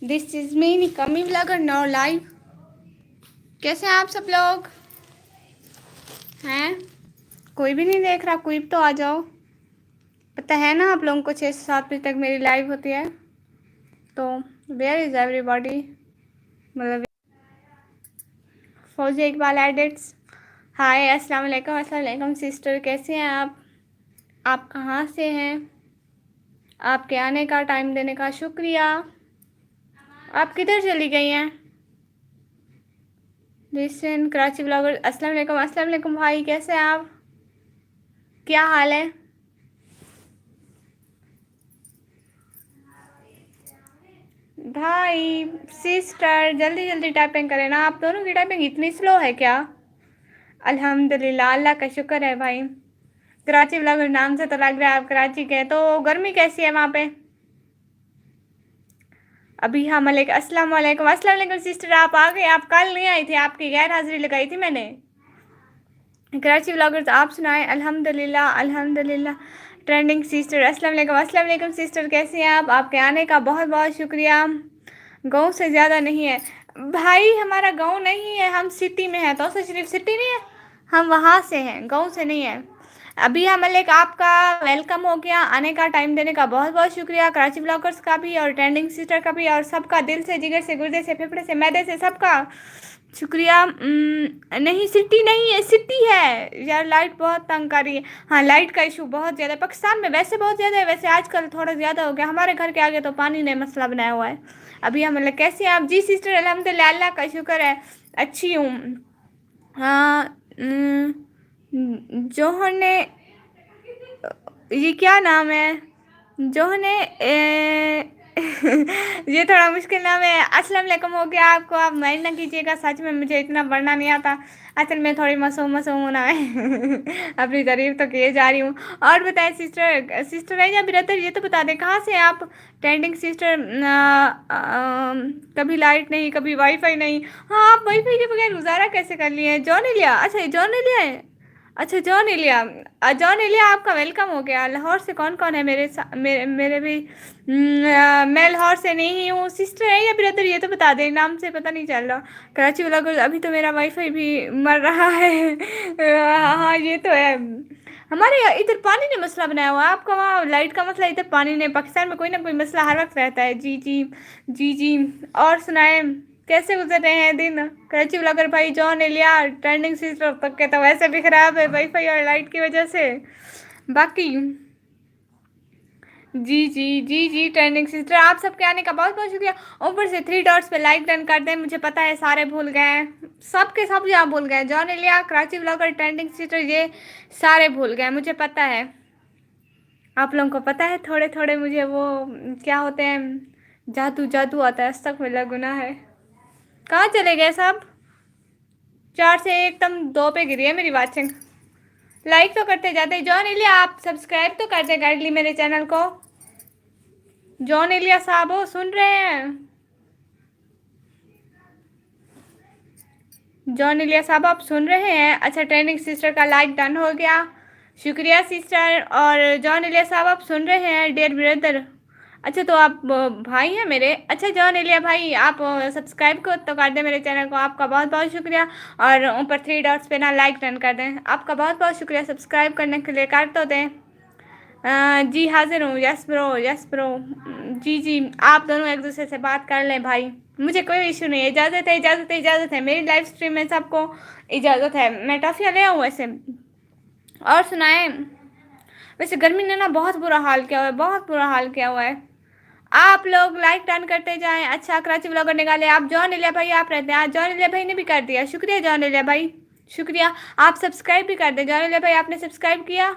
This is me निकमी blogger नो live. कैसे हैं आप सब लोग? हैं? कोई भी नहीं देख रहा, कोई तो आ जाओ। पता है ना आप लोगों को 6 से 7 बजे तक मेरी लाइव होती है, तो वेयर इज एवरीबॉडी? मतलब फौजी इकबाल एडिट्स, हाय, अस्सलाम वालेकुम सिस्टर, कैसे हैं आप कहाँ से हैं? आपके आने का, टाइम देने का शुक्रिया। आप किधर चली गई हैं? लिसन कराची ब्लॉगर, अस्सलाम वालेकुम भाई, कैसे हैं आप? क्या हाल है? भाई सिस्टर जल्दी जल्दी टाइपिंग करें ना, आप दोनों की टाइपिंग इतनी स्लो है क्या? अल्हम्दुलिल्लाह, अल्लाह का शुक्र है भाई। कराची ब्लॉगर नाम से तो लग रहा है आप कराची के। तो गर्मी कैसी है वहाँ पे? अभी हम अस्सलाम वालेकुम सिस्टर, आप आ गए? आप कल नहीं आई थी, आपकी गैर हाजिरी लगाई थी मैंने। कराची ब्लॉगर्स, आप सुनाएं। अल्हम्दुलिल्लाह अल्हम्दुलिल्लाह। ट्रेंडिंग सिस्टर, अस्सलाम वालेकुम सिस्टर, कैसी हैं आप? आपके आने का बहुत बहुत शुक्रिया। गाँव से ज़्यादा नहीं है भाई, हमारा गाँव नहीं है, हम सिटी में हैं। तो शरीफ सिटी नहीं है, हम वहाँ से हैं, गाँव से नहीं है। अभी हम आपका वेलकम हो गया, आने का, टाइम देने का बहुत बहुत शुक्रिया। कराची ब्लॉगर्स का भी और ट्रेंडिंग सिस्टर का भी, और सबका दिल से, जिगर से, गुर्दे से, फेफड़े से, मैदे से, सबका शुक्रिया। नहीं सिटी नहीं है, सिटी है यार। लाइट बहुत तंग कर रही है। हाँ, लाइट का इशू बहुत ज़्यादा है पाकिस्तान में, वैसे बहुत ज़्यादा है, वैसे आजकल थोड़ा ज़्यादा हो गया। हमारे घर के आगे तो पानी ने मसला बनाया हुआ है। अभी हम कैसे हैं आप? जी सिस्टर, अल्हम्दुलिल्लाह, अल्लाह का शुक्र है, अच्छी हूँ। हाँ, जौहर ने, ये क्या नाम है? जौहर ने ये थोड़ा मुश्किल नाम है। अस्सलाम वालेकुम हो गया आपको, आप माइंड ना कीजिएगा, सच में मुझे इतना पढ़ना नहीं आता। असल में थोड़ी मासूम होना है। अपनी तारीफ तो किए जा रही हूँ। और बताएं सिस्टर है या ब्रदर, ये तो बता दें कहाँ से हैं आप? ट्रेंडिंग सिस्टर, कभी लाइट नहीं, कभी वाईफाई नहीं। हाँ, आप वाईफाई के बगैर गुजारा कैसे कर लिए हैं? जॉन एलिया, अच्छा जॉन एलिया है। अच्छा जॉन एलिया, जॉन एलिया आपका वेलकम हो गया। लाहौर से कौन कौन है? मेरे भी मैं लाहौर से नहीं हूँ। सिस्टर है या ब्रदर, ये तो बता दें, नाम से पता नहीं चल रहा। कराची वाला को अभी तो मेरा वाईफाई भी मर रहा है। हाँ ये तो है। हमारे इधर पानी ने मसला बनाया हुआ है, आपका वहाँ लाइट का मसला, इधर पानी ने। पाकिस्तान में कोई ना कोई मसला हर वक्त रहता है। जी जी जी जी। और सुनाए, कैसे गुजर रहे हैं दिन? कराची ब्लॉगर भाई, जॉन एलिया, ट्रेंडिंग सिस्टर तक के तो वैसे भी खराब है वाईफाई और लाइट की वजह से। बाकी जी जी जी जी, ट्रेंडिंग सिस्टर, आप सबके आने का बहुत बहुत शुक्रिया। ऊपर से 3 डॉट्स पे लाइक डन कर दें। मुझे पता है सारे भूल गए हैं, सबके सब यहाँ भूल गए। Jaun Elia, Karachi blogger, trending sister, ये सारे भूल गए, मुझे पता है। आप लोगों को पता है, थोड़े थोड़े मुझे वो क्या होते हैं, जादू जादू आता है। अस्तगफिरुल्लाह, गुनाह है। कहाँ चले गए सब? 4 से एकदम 2 पे गिरी है मेरी वाचिंग। लाइक तो करते जाते। जॉन एलिया, आप सब्सक्राइब तो करते काइंडली मेरे चैनल को। जॉन एलिया साहब हो, सुन रहे हैं? जॉन एलिया साहब, आप सुन रहे हैं? अच्छा, ट्रेंडिंग सिस्टर का लाइक डन हो गया, शुक्रिया सिस्टर। और जॉन एलिया साहब, आप सुन रहे हैं डियर ब्रदर? अच्छा, तो आप भाई हैं मेरे। अच्छा जॉन एलिया भाई, आप सब्सक्राइब को तो कर दें मेरे चैनल को, आपका बहुत बहुत शुक्रिया। और ऊपर 3 डॉट्स पे ना लाइक डन कर दें, आपका बहुत बहुत शुक्रिया सब्सक्राइब करने के लिए। कर तो दें। जी हाजिर हूँ, यस ब्रो यस ब्रो। जी जी, आप दोनों एक दूसरे से बात कर लें भाई, मुझे कोई इशू नहीं है। इजाज़त है, इजाज़त है, इजाज़त है, मेरी लाइव स्ट्रीम में सबको इजाज़त है। मैं टॉफ़ियाँ ले आऊँ वैसे? और सुनाएं, वैसे गर्मी ने ना बहुत बुरा हाल किया हुआ है, बहुत बुरा हाल किया हुआ है। आप लोग लाइक डन करते जाएं। अच्छा, कराची ब्लॉगर निकाले आप, जॉन एलिया भाई आप रहते हैं। आज जॉन एलिया भाई ने भी कर दिया, शुक्रिया जॉन एलिया भाई, शुक्रिया। आप सब्सक्राइब भी कर दें। जॉन एलिया भाई, आपने सब्सक्राइब किया।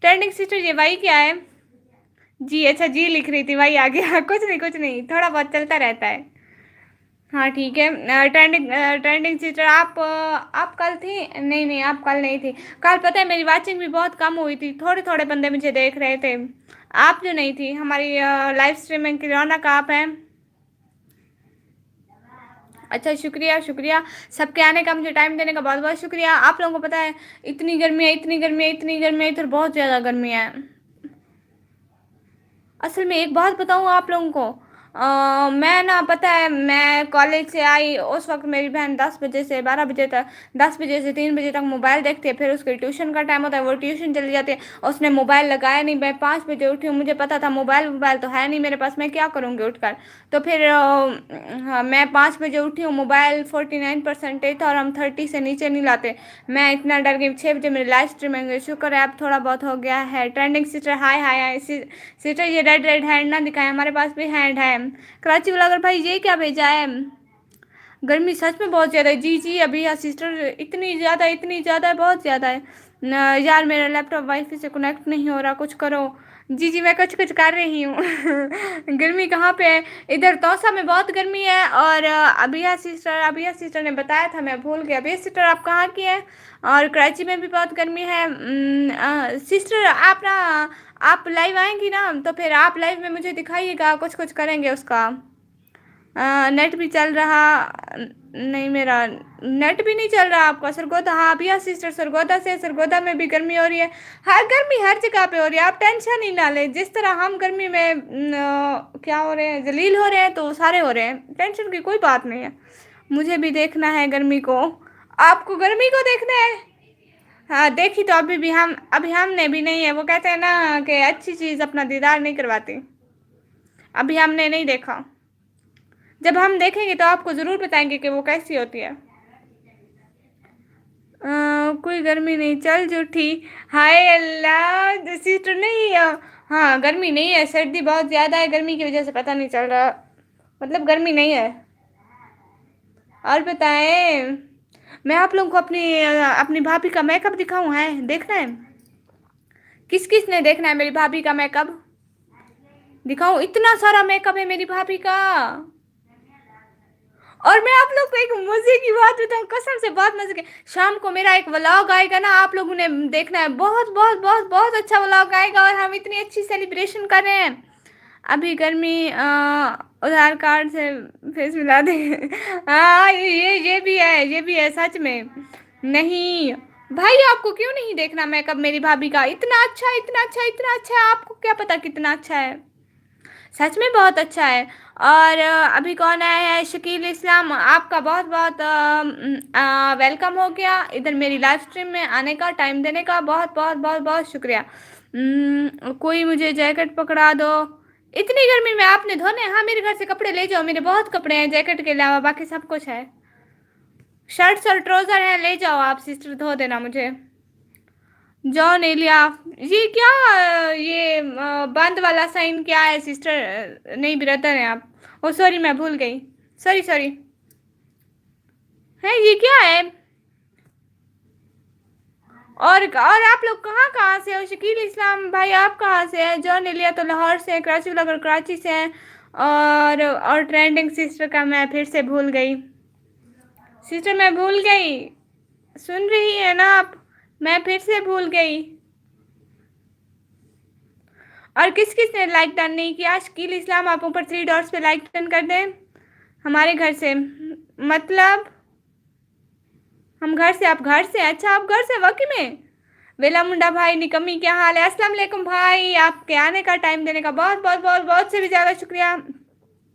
ट्रेंडिंग सिस्टर, ये भाई क्या है? जी, अच्छा जी लिख रही थी, भाई आ गया। कुछ नहीं कुछ नहीं, थोड़ा बहुत चलता रहता है। हाँ ठीक है। ट्रेंडिंग सिस्टर, आप कल थी? नहीं नहीं, आप कल नहीं थी। कल पता है मेरी वाचिंग भी बहुत कम हुई थी, थोड़े थोड़े बंदे मुझे देख रहे थे। आप जो नहीं थी, हमारी लाइव स्ट्रीमिंग की रौनक आप हैं। अच्छा, शुक्रिया शुक्रिया, सबके आने का, मुझे टाइम देने का बहुत बहुत शुक्रिया। आप लोगों को पता है इतनी गर्मी है, इतनी गर्मी है, इतनी गर्मी है, इधर बहुत ज़्यादा गर्मी है। असल में एक बात बताऊँ आप लोगों को, मैं ना पता है मैं कॉलेज से आई उस वक्त मेरी बहन 10 बजे से 12 बजे तक 10 बजे से 3 बजे तक मोबाइल देखती है, फिर उसके ट्यूशन का टाइम होता है, वो ट्यूशन चली जाती है। उसने मोबाइल लगाया नहीं, मैं 5 बजे उठी हूँ, मुझे पता था मोबाइल तो है नहीं मेरे पास, मैं क्या करूँगी उठकर। तो फिर हाँ, मैं 5 बजे उठी हूँ, मोबाइल 49% था और हम 30 से नीचे नहीं लाते। मैं इतना डर गई, 6 बजे मेरी लाइव स्ट्रीमिंग गई, शुक्र है अब थोड़ा बहुत हो गया है। ट्रेंडिंग सिस्टर हाय हाय हाय सिस्टर, ये रेड रेड हैंड ना दिखाए, हमारे पास भी हैंड है। कराची ब्लॉगर भाई ये क्या भेजा है? गर्मी सच में बहुत ज़्यादा है। जी जी अभी यहाँ सिस्टर इतनी ज़्यादा है, बहुत ज़्यादा है। यार मेरा लैपटॉप वाईफाई से कनेक्ट नहीं हो रहा, कुछ करो। जी जी मैं कुछ कुछ कर रही हूँ। गर्मी कहाँ पे है? इधर तौसा में बहुत गर्मी है। और अभिया सिस्टर ने बताया था, मैं भूल गया। अभिया सिस्टर आप कहाँ की है? और कराची में भी बहुत गर्मी है। सिस्टर आप ना, आप लाइव आएंगी ना, तो फिर आप लाइव में मुझे दिखाइएगा, कुछ कुछ करेंगे उसका। नेट भी चल रहा नहीं, मेरा नेट भी नहीं चल रहा आपका। सरगोदा, हाँ भैया सिस्टर सरगोदा से, सरगोदा में भी गर्मी हो रही है। हर गर्मी हर जगह पे हो रही है, आप टेंशन ही ना लें। जिस तरह हम गर्मी में क्या हो रहे हैं, जलील हो रहे हैं, तो सारे हो रहे हैं, टेंशन की कोई बात नहीं है। मुझे भी देखना है गर्मी को। आपको गर्मी को देखना है? हाँ देखी तो अभी हमने भी नहीं है। वो कहते हैं ना कि अच्छी चीज़ अपना दीदार नहीं करवाती। अभी हमने नहीं देखा, जब हम देखेंगे तो आपको ज़रूर बताएंगे कि वो कैसी होती है। कोई गर्मी नहीं, चल जूठी। हाय अल्लाह सिस्टर नहीं हाँ गर्मी नहीं है, सर्दी बहुत ज़्यादा है, गर्मी की वजह से पता नहीं चल रहा, मतलब गर्मी नहीं है। और बताएं, मैं आप लोगों को अपनी भाभी का मेकअप दिखाऊं? है देखना है? किस किस ने देखना है मेरी भाभी का मेकअप? दिखाऊं? इतना सारा मेकअप है मेरी भाभी का। और मैं आप लोग को एक मजे की बात बताऊं, कसम से बहुत मजे की। शाम को मेरा एक व्लॉग आएगा ना, आप लोगों ने देखना है, बहुत बहुत बहुत बहुत अच्छा व्लॉग आएगा और हम इतनी अच्छी सेलिब्रेशन कर रहे हैं। अभी गर्मी आधार कार्ड से फेस मिला दे। हाँ ये भी है सच में। नहीं भाई, आपको क्यों नहीं देखना मेकअप मेरी भाभी का? इतना अच्छा इतना अच्छा इतना अच्छा है, आपको क्या पता कितना अच्छा है। सच में बहुत अच्छा है। और अभी कौन आया है? शकील इस्लाम, आपका बहुत बहुत वेलकम हो गया इधर मेरी लाइव स्ट्रीम में आने का, टाइम देने का, बहुत बहुत बहुत बहुत शुक्रिया। कोई मुझे जैकेट पकड़ा दो, इतनी गर्मी में आपने धोने? हाँ मेरे घर से कपड़े ले जाओ, मेरे बहुत कपड़े हैं जैकेट के अलावा, बाकी सब कुछ है। शर्ट्स और ट्राउजर है, ले जाओ आप सिस्टर, धो देना मुझे। जॉन एलिया, ये क्या ये बंद वाला साइन क्या है सिस्टर? नहीं ब्रदर हैं आप। ओ सॉरी मैं भूल गई, सॉरी सॉरी। है ये क्या है? और आप लोग कहाँ कहाँ से हो? शकील इस्लाम भाई आप कहाँ से हैं? जॉन एलिया तो लाहौर से हैं, कराची ब्लॉगर कराची से हैं। और ट्रेंडिंग सिस्टर का मैं फिर से भूल गई। सिस्टर मैं भूल गई, सुन रही है ना आप? मैं फिर से भूल गई। और किस किस ने लाइक डन नहीं किया? शकील इस्लाम आप ऊपर 3 डॉट्स पे लाइक डन कर दें। हमारे घर से मतलब हम घर से, आप घर से? अच्छा आप घर से वाकई में। वेला मुंडा भाई निकम्मी क्या हाल है? अस्सलाम वालेकुम भाई, आपके आने का टाइम देने का बहुत बहुत बहुत बहुत से भी ज़्यादा शुक्रिया।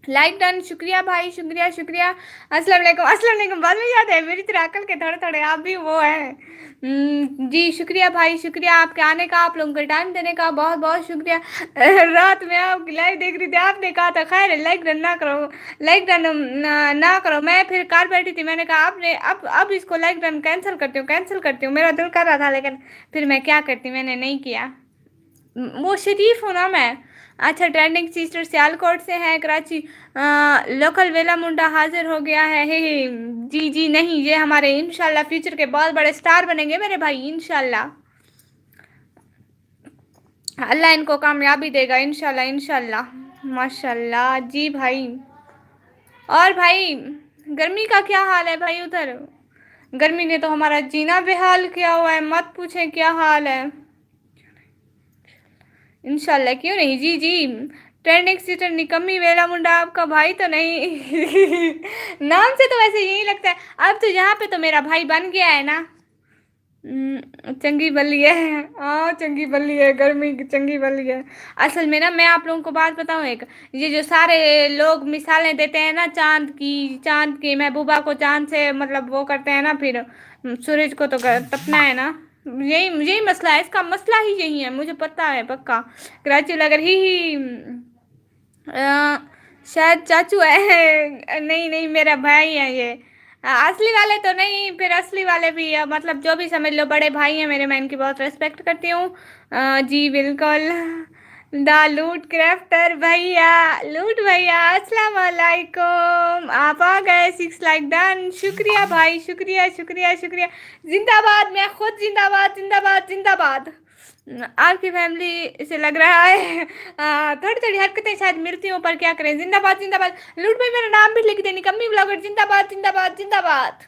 लाइक डन, शुक्रिया भाई, शुक्रिया शुक्रिया। अस्सलाम वालेकुम, बाद में याद है मेरी तरह अकल के थोड़े थोड़े आप भी वो हैं। जी शुक्रिया भाई, शुक्रिया आपके आने का, आप लोगों को टाइम देने का बहुत बहुत शुक्रिया। रात में आपकी लाइव देख रही थी, आपने कहा था खैर है लाइक डन ना करो, लाइक डन ना करो। मैं फिर कार बैठी थी, मैंने कहा आपने अब इसको लाइक डन कैंसिल करती हूँ, मेरा दिल कर रहा था लेकिन फिर मैं क्या करती, मैंने नहीं किया। वो शरीफ हूँ ना मैं। अच्छा ट्रेंडिंग सिस्टर सियालकोट से है कराची। लोकल वेला मुंडा हाजिर हो गया है। हे जी जी नहीं, ये हमारे इंशाल्लाह फ्यूचर के बहुत बड़े स्टार बनेंगे मेरे भाई, इंशाल्लाह। अल्लाह इनको कामयाबी देगा इंशाल्लाह इंशाल्लाह। माशाल्लाह जी भाई। और भाई गर्मी का क्या हाल है भाई उधर? गर्मी ने तो हमारा जीना बेहाल किया हुआ है, मत पूछें क्या हाल है। इंशाल्लाह क्यों नहीं, जी जी। ट्रेंडिंग सिस्टर निकम्मी वेला मुंडा आपका भाई तो नहीं? नाम से तो वैसे यही लगता है। अब तो यहाँ पे तो मेरा भाई बन गया है ना। चंगी बल्ली है। हाँ चंगी बल्ली है, गर्मी की चंगी बल्ली है। असल में ना मैं आप लोगों को बात बताऊं एक, ये जो सारे लोग मिसालें देते हैं ना चांद की महबूबा को चांद से मतलब वो करते हैं ना, फिर सूरज को तो तपना है ना। यही यही मसला है, इसका मसला ही यही है, मुझे पता है पक्का। कराची लगर ही अ, शायद चाचू है। नहीं नहीं मेरा भाई है ये। असली वाले तो नहीं, फिर असली वाले भी मतलब जो भी समझ लो, बड़े भाई हैं मेरे, मैं इनकी बहुत रेस्पेक्ट करती हूँ। जी बिल्कुल। द लूट क्राफ्टर भैया, लूट भैया अस्सलाम वालेकुम, आप आ गए। 6 लाइक डन, शुक्रिया भाई, शुक्रिया शुक्रिया शुक्रिया। जिंदाबाद, मैं खुद जिंदाबाद जिंदाबाद जिंदाबाद। आपकी फैमिली से लग रहा है थोड़ी थोड़ी हरकतें शायद मिलती हूँ, पर क्या करें। जिंदाबाद जिंदाबाद। लूट भाई मेरा नाम भी लिख देनी, कम्मी ब्लॉगर जिंदाबाद जिंदाबाद जिंदाबाद।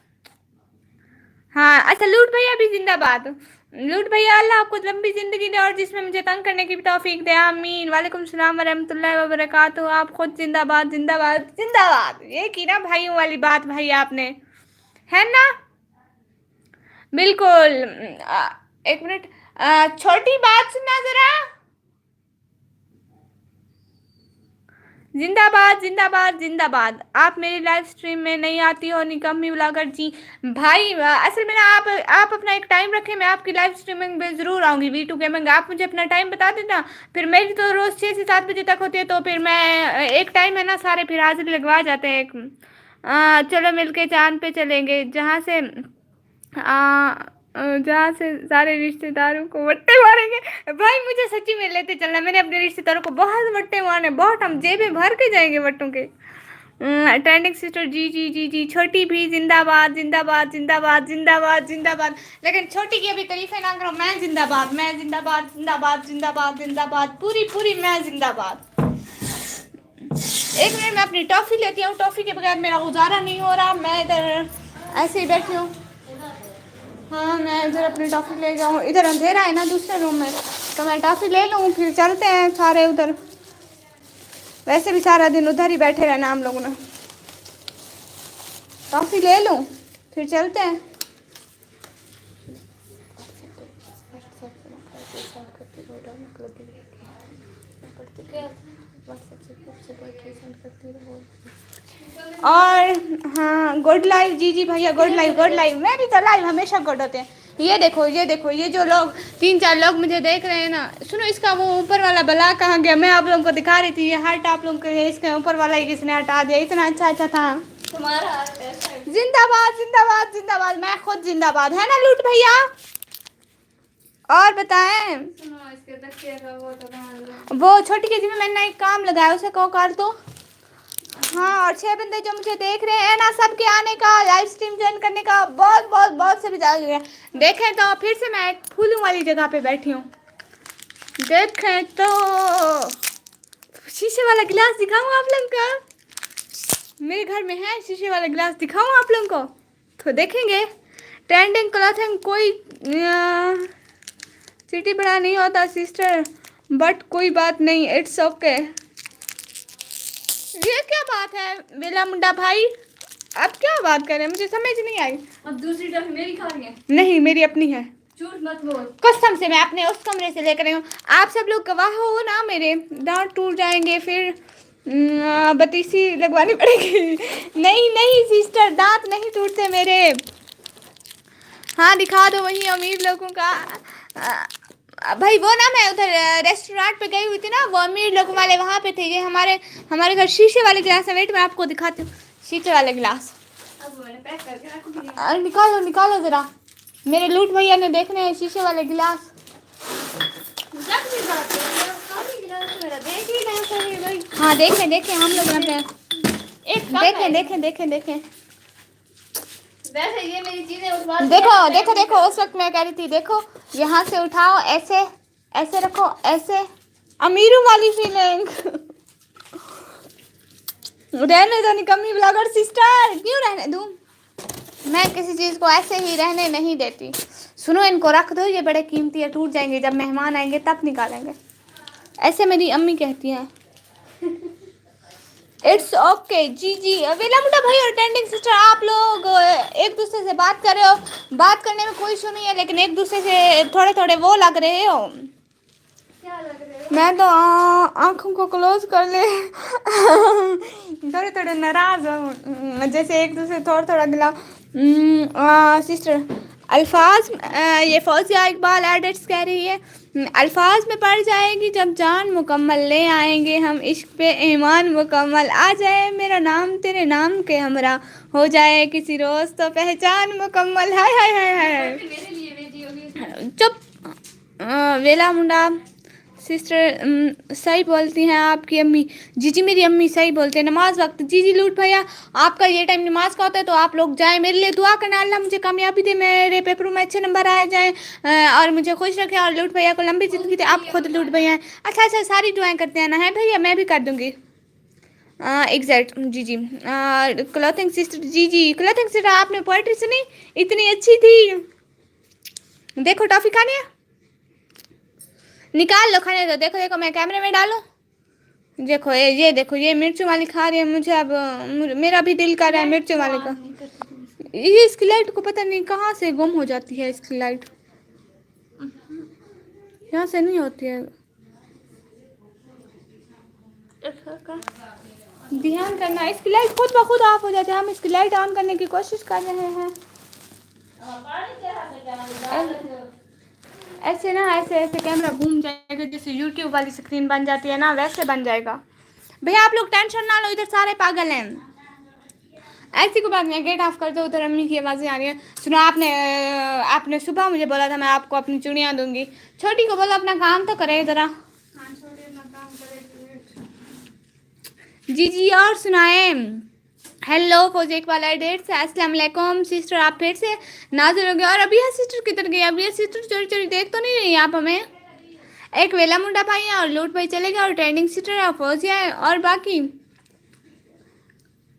हाँ अच्छा, लूट भैया भी जिंदाबाद। लूट भैया अल्लाह आपको लंबी जिंदगी दे और जिसमें मुझे तंग करने की भी तौफीक दे, आमीन। वालेकुम सलाम वरहमतुल्लाहि वबरकातुहू। आप खुद जिंदाबाद जिंदाबाद जिंदाबाद। ये की ना भाइयों वाली बात भाई आपने, है ना। बिल्कुल। एक मिनट, छोटी बात सुनना जरा। जिंदाबाद जिंदाबाद जिंदाबाद। आप मेरी लाइव स्ट्रीम में नहीं आती हो निकम्मी ब्लॉगर जी। भाई असल में ना आप अपना एक टाइम रखें, मैं आपकी लाइव स्ट्रीमिंग में ज़रूर आऊँगी। V2 गेमिंग आप मुझे अपना टाइम बता देना, फिर मेरी तो रोज़ 6 से 7 बजे तक होती है, तो फिर मैं एक टाइम है ना, सारे फिर हाजिरी लगवा जाते हैं एक। चलो मिलके चांद पे चलेंगे, जहाँ से सारे रिश्तेदारों को वट्टे मारेंगे। भाई मुझे सच्ची में लेते चलना, मैंने अपने रिश्तेदारों को बहुत वट्टे मारने, बहुत, हम जेबें भर के जाएंगे वट्टों के। ट्रेंडिंग सिस्टर जी जी जी जी। छोटी भी जिंदाबाद जिंदाबाद जिंदाबाद जिंदाबाद जिंदाबाद। लेकिन छोटी की अभी तारीफें ना करो, मैं जिंदाबाद, मैं जिंदाबाद जिंदाबाद जिंदाबाद जिंदाबाद, पूरी पूरी मैं जिंदाबाद। एक मिनट मैं अपनी टॉफ़ी लेती हूँ, टॉफ़ी के बगैर मेरा गुजारा नहीं हो रहा। मैं इधर ऐसे ही बैठी हूँ। हाँ मैं इधर अपनी टॉफ़ी ले जाऊँ, इधर अंधेरा है ना दूसरे रूम में, तो मैं टॉफ़ी ले लूँ, फिर चलते हैं सारे उधर। वैसे भी सारा दिन उधर ही बैठे रहना हम लोगों ने। टॉफ़ी ले लूँ फिर चलते हैं। और हाँ गुड लाइव जी जी भैया, गुड लाइव गुड लाइव। मैं भी तो लाइव हमेशा गुड होते हैं। ये देखो ये देखो, ये जो लोग 3-4 लोग मुझे देख रहे हैं ना, सुनो इसका वो ऊपर वाला बला कहाँ गया। मैं आप लोगों को दिखा रही थी, ये हार्ट आप लोगों के, इसके ऊपर वाला ही किसने हटा दिया, इतना अच्छा अच्छा था। तुम्हारा जिंदाबाद जिंदाबाद जिंदाबाद, मैं खुद जिंदाबाद, है ना लूट भैया। और बताएं, वो छोटी के जी में मैंने एक काम लगाया, उसे कहो कर दो। हाँ और 6 बंदे जो मुझे देख रहे हैं ना, सबके आने का, लाइव स्ट्रीम ज्वाइन करने का बहुत बहुत बहुत से भी ज़्यादा देखें तो फिर से मैं एक फूलों वाली जगह पे बैठी हूँ। देखें तो शीशे वाला गिलास दिखाऊँ आप लोगों को, मेरे घर में है शीशे वाला गिलास, दिखाऊँ आप लोगों को तो देखेंगे। ट्रेंडिंग क्लॉथिंग कोई सिटी बड़ा नहीं होता सिस्टर, बट कोई बात नहीं, इट्स ओके। ये क्या बात है बेला मुंडा भाई, आप क्या बात कर रहे हैं, मुझे समझ नहीं आई। अब दूसरी टॉफी मेरी खा रही है? नहीं मेरी अपनी है, झूठ मत बोल। कसम से मैं अपने उस कमरे से लेकर आई हूँ, आप सब लोग गवाह हो ना, मेरे दांत टूट जाएंगे, फिर बतीसी लगवानी पड़ेगी। नहीं नहीं सिस्टर, दांत नहीं टूटते मेरे। हाँ दिखा दो वही अमीर लोगों का। भाई वो ना मैं उधर रेस्टोरेंट पे गई हुई थी ना, वो अमीर लोगों वाले वहाँ पे थे। ये हमारे घर शीशे वाले गिलास है, वेट मैं आपको दिखाती हूँ शीशे वाले गिलास। अब मैंने पैक करके रख दिया। निकालो निकालो ज़रा, मेरे लूट भैया ने देखने हैं शीशे वाले गिलास। हाँ देखें देखें हम लोग यहाँ पे देखें देखें देखें देखें। वैसे ये मेरी चीजें उठवा, देखो देखो देखो, उस वक्त मैं कह रही थी देखो, यहाँ से उठाओ, ऐसे ऐसे रखो, ऐसे अमीरों वाली फीलिंग। रहने दो निकम्मी ब्लॉगर सिस्टर, क्यों रहने दूँ, मैं किसी चीज़ को ऐसे ही रहने नहीं देती। सुनो इनको रख दो, ये बड़े कीमती है, टूट जाएंगे, जब मेहमान आएंगे तब निकालेंगे, ऐसे मेरी अम्मी कहती हैं। इट्स ओके जी जी। वेला मुंडा भाई और टेंडिंग सिस्टर, आप लोग एक दूसरे से बात कर रहे हो, बात करने में कोई इशू नहीं है, लेकिन एक दूसरे से थोड़े थोड़े वो लग रहे हो। क्या लग रहे हो? मैं तो आंखों को क्लोज कर ले थोड़े थोड़े नाराज हूँ, जैसे एक दूसरे थोड़ा थोड़ा गिला। सिस्टर अल्फाज, ये फौजिया इकबाल एडिट्स कह रही है, अल्फाज में पड़ जाएगी जब जान मुकम्मल ले आएंगे हम, इश्क पे ईमान मुकम्मल आ जाए, मेरा नाम तेरे नाम के हमरा हो जाए किसी रोज तो पहचान मुकम्मल। हाय हाय हाय हाय। चुप। वेला मुंडा सिस्टर सही बोलती हैं आपकी अम्मी। जी जी मेरी अम्मी सही बोलते हैं। नमाज वक्त, जी जी लूट भैया आपका ये टाइम नमाज का होता है, तो आप लोग जाएं, मेरे लिए दुआ करना, अल्लाह मुझे कामयाबी दे, मेरे पेपरों में अच्छे नंबर आ जाएं और मुझे खुश रखे, और लूट भैया को लंबी जिंदगी दे। आप खुद लूट भैया हैं। अच्छा अच्छा, सारी दुआएं करते हैं ना, है भैया, मैं भी कर दूंगी। एग्जैक्ट जी जी। क्लॉथिंग सिस्टर, जी जी क्लॉथिंग सिस्टर, आपने पोएट्री सुनी, इतनी अच्छी थी। देखो टॉफी खानी है, निकाल लो, खाने दो। देखो देखो मैं कैमरे में डालूं, देखो ये देखो, ये मिर्चों वाली खा रही है, मुझे अब मेरा भी दिल कर रहा है मिर्चों वाले का। ये इसकी लाइट को पता नहीं कहाँ से गुम हो जाती है, इसकी लाइट यहाँ से नहीं होती है। ध्यान करना, इसकी लाइट खुद ब खुद ऑफ हो जाती है, हम इसकी लाइट ऑन करने की कोशिश कर रहे हैं। ऐसे ना, ऐसे ऐसे कैमरा घूम जाएगा, जैसे यूट्यूब वाली स्क्रीन बन जाती है ना, वैसे बन जाएगा। भैया आप लोग टेंशन ना लो, इधर सारे पागल हैं। ऐसी कोई बात नहीं, गेट ऑफ कर दो, उधर अम्मी की आवाज़ें आ रही है। सुनो, आपने सुबह मुझे बोला था मैं आपको अपनी चूड़ियाँ दूंगी, छोटी को बोलो अपना काम तो करे ज़रा। जी जी और सुनाए। हेलो फौजिक वाला डेट से, अस्सलाम वालेकुम सिस्टर, आप फिर से नाजिर हो गए। और अभी सिस्टर किधर गई? अभी सिस्टर चोरी चोरी देख तो नहीं रही आप हमें? एक वेला मुंडा भाई है और लूट भाई चले गए, और ट्रेंडिंग सिस्टर है, फौजिया है, और बाकी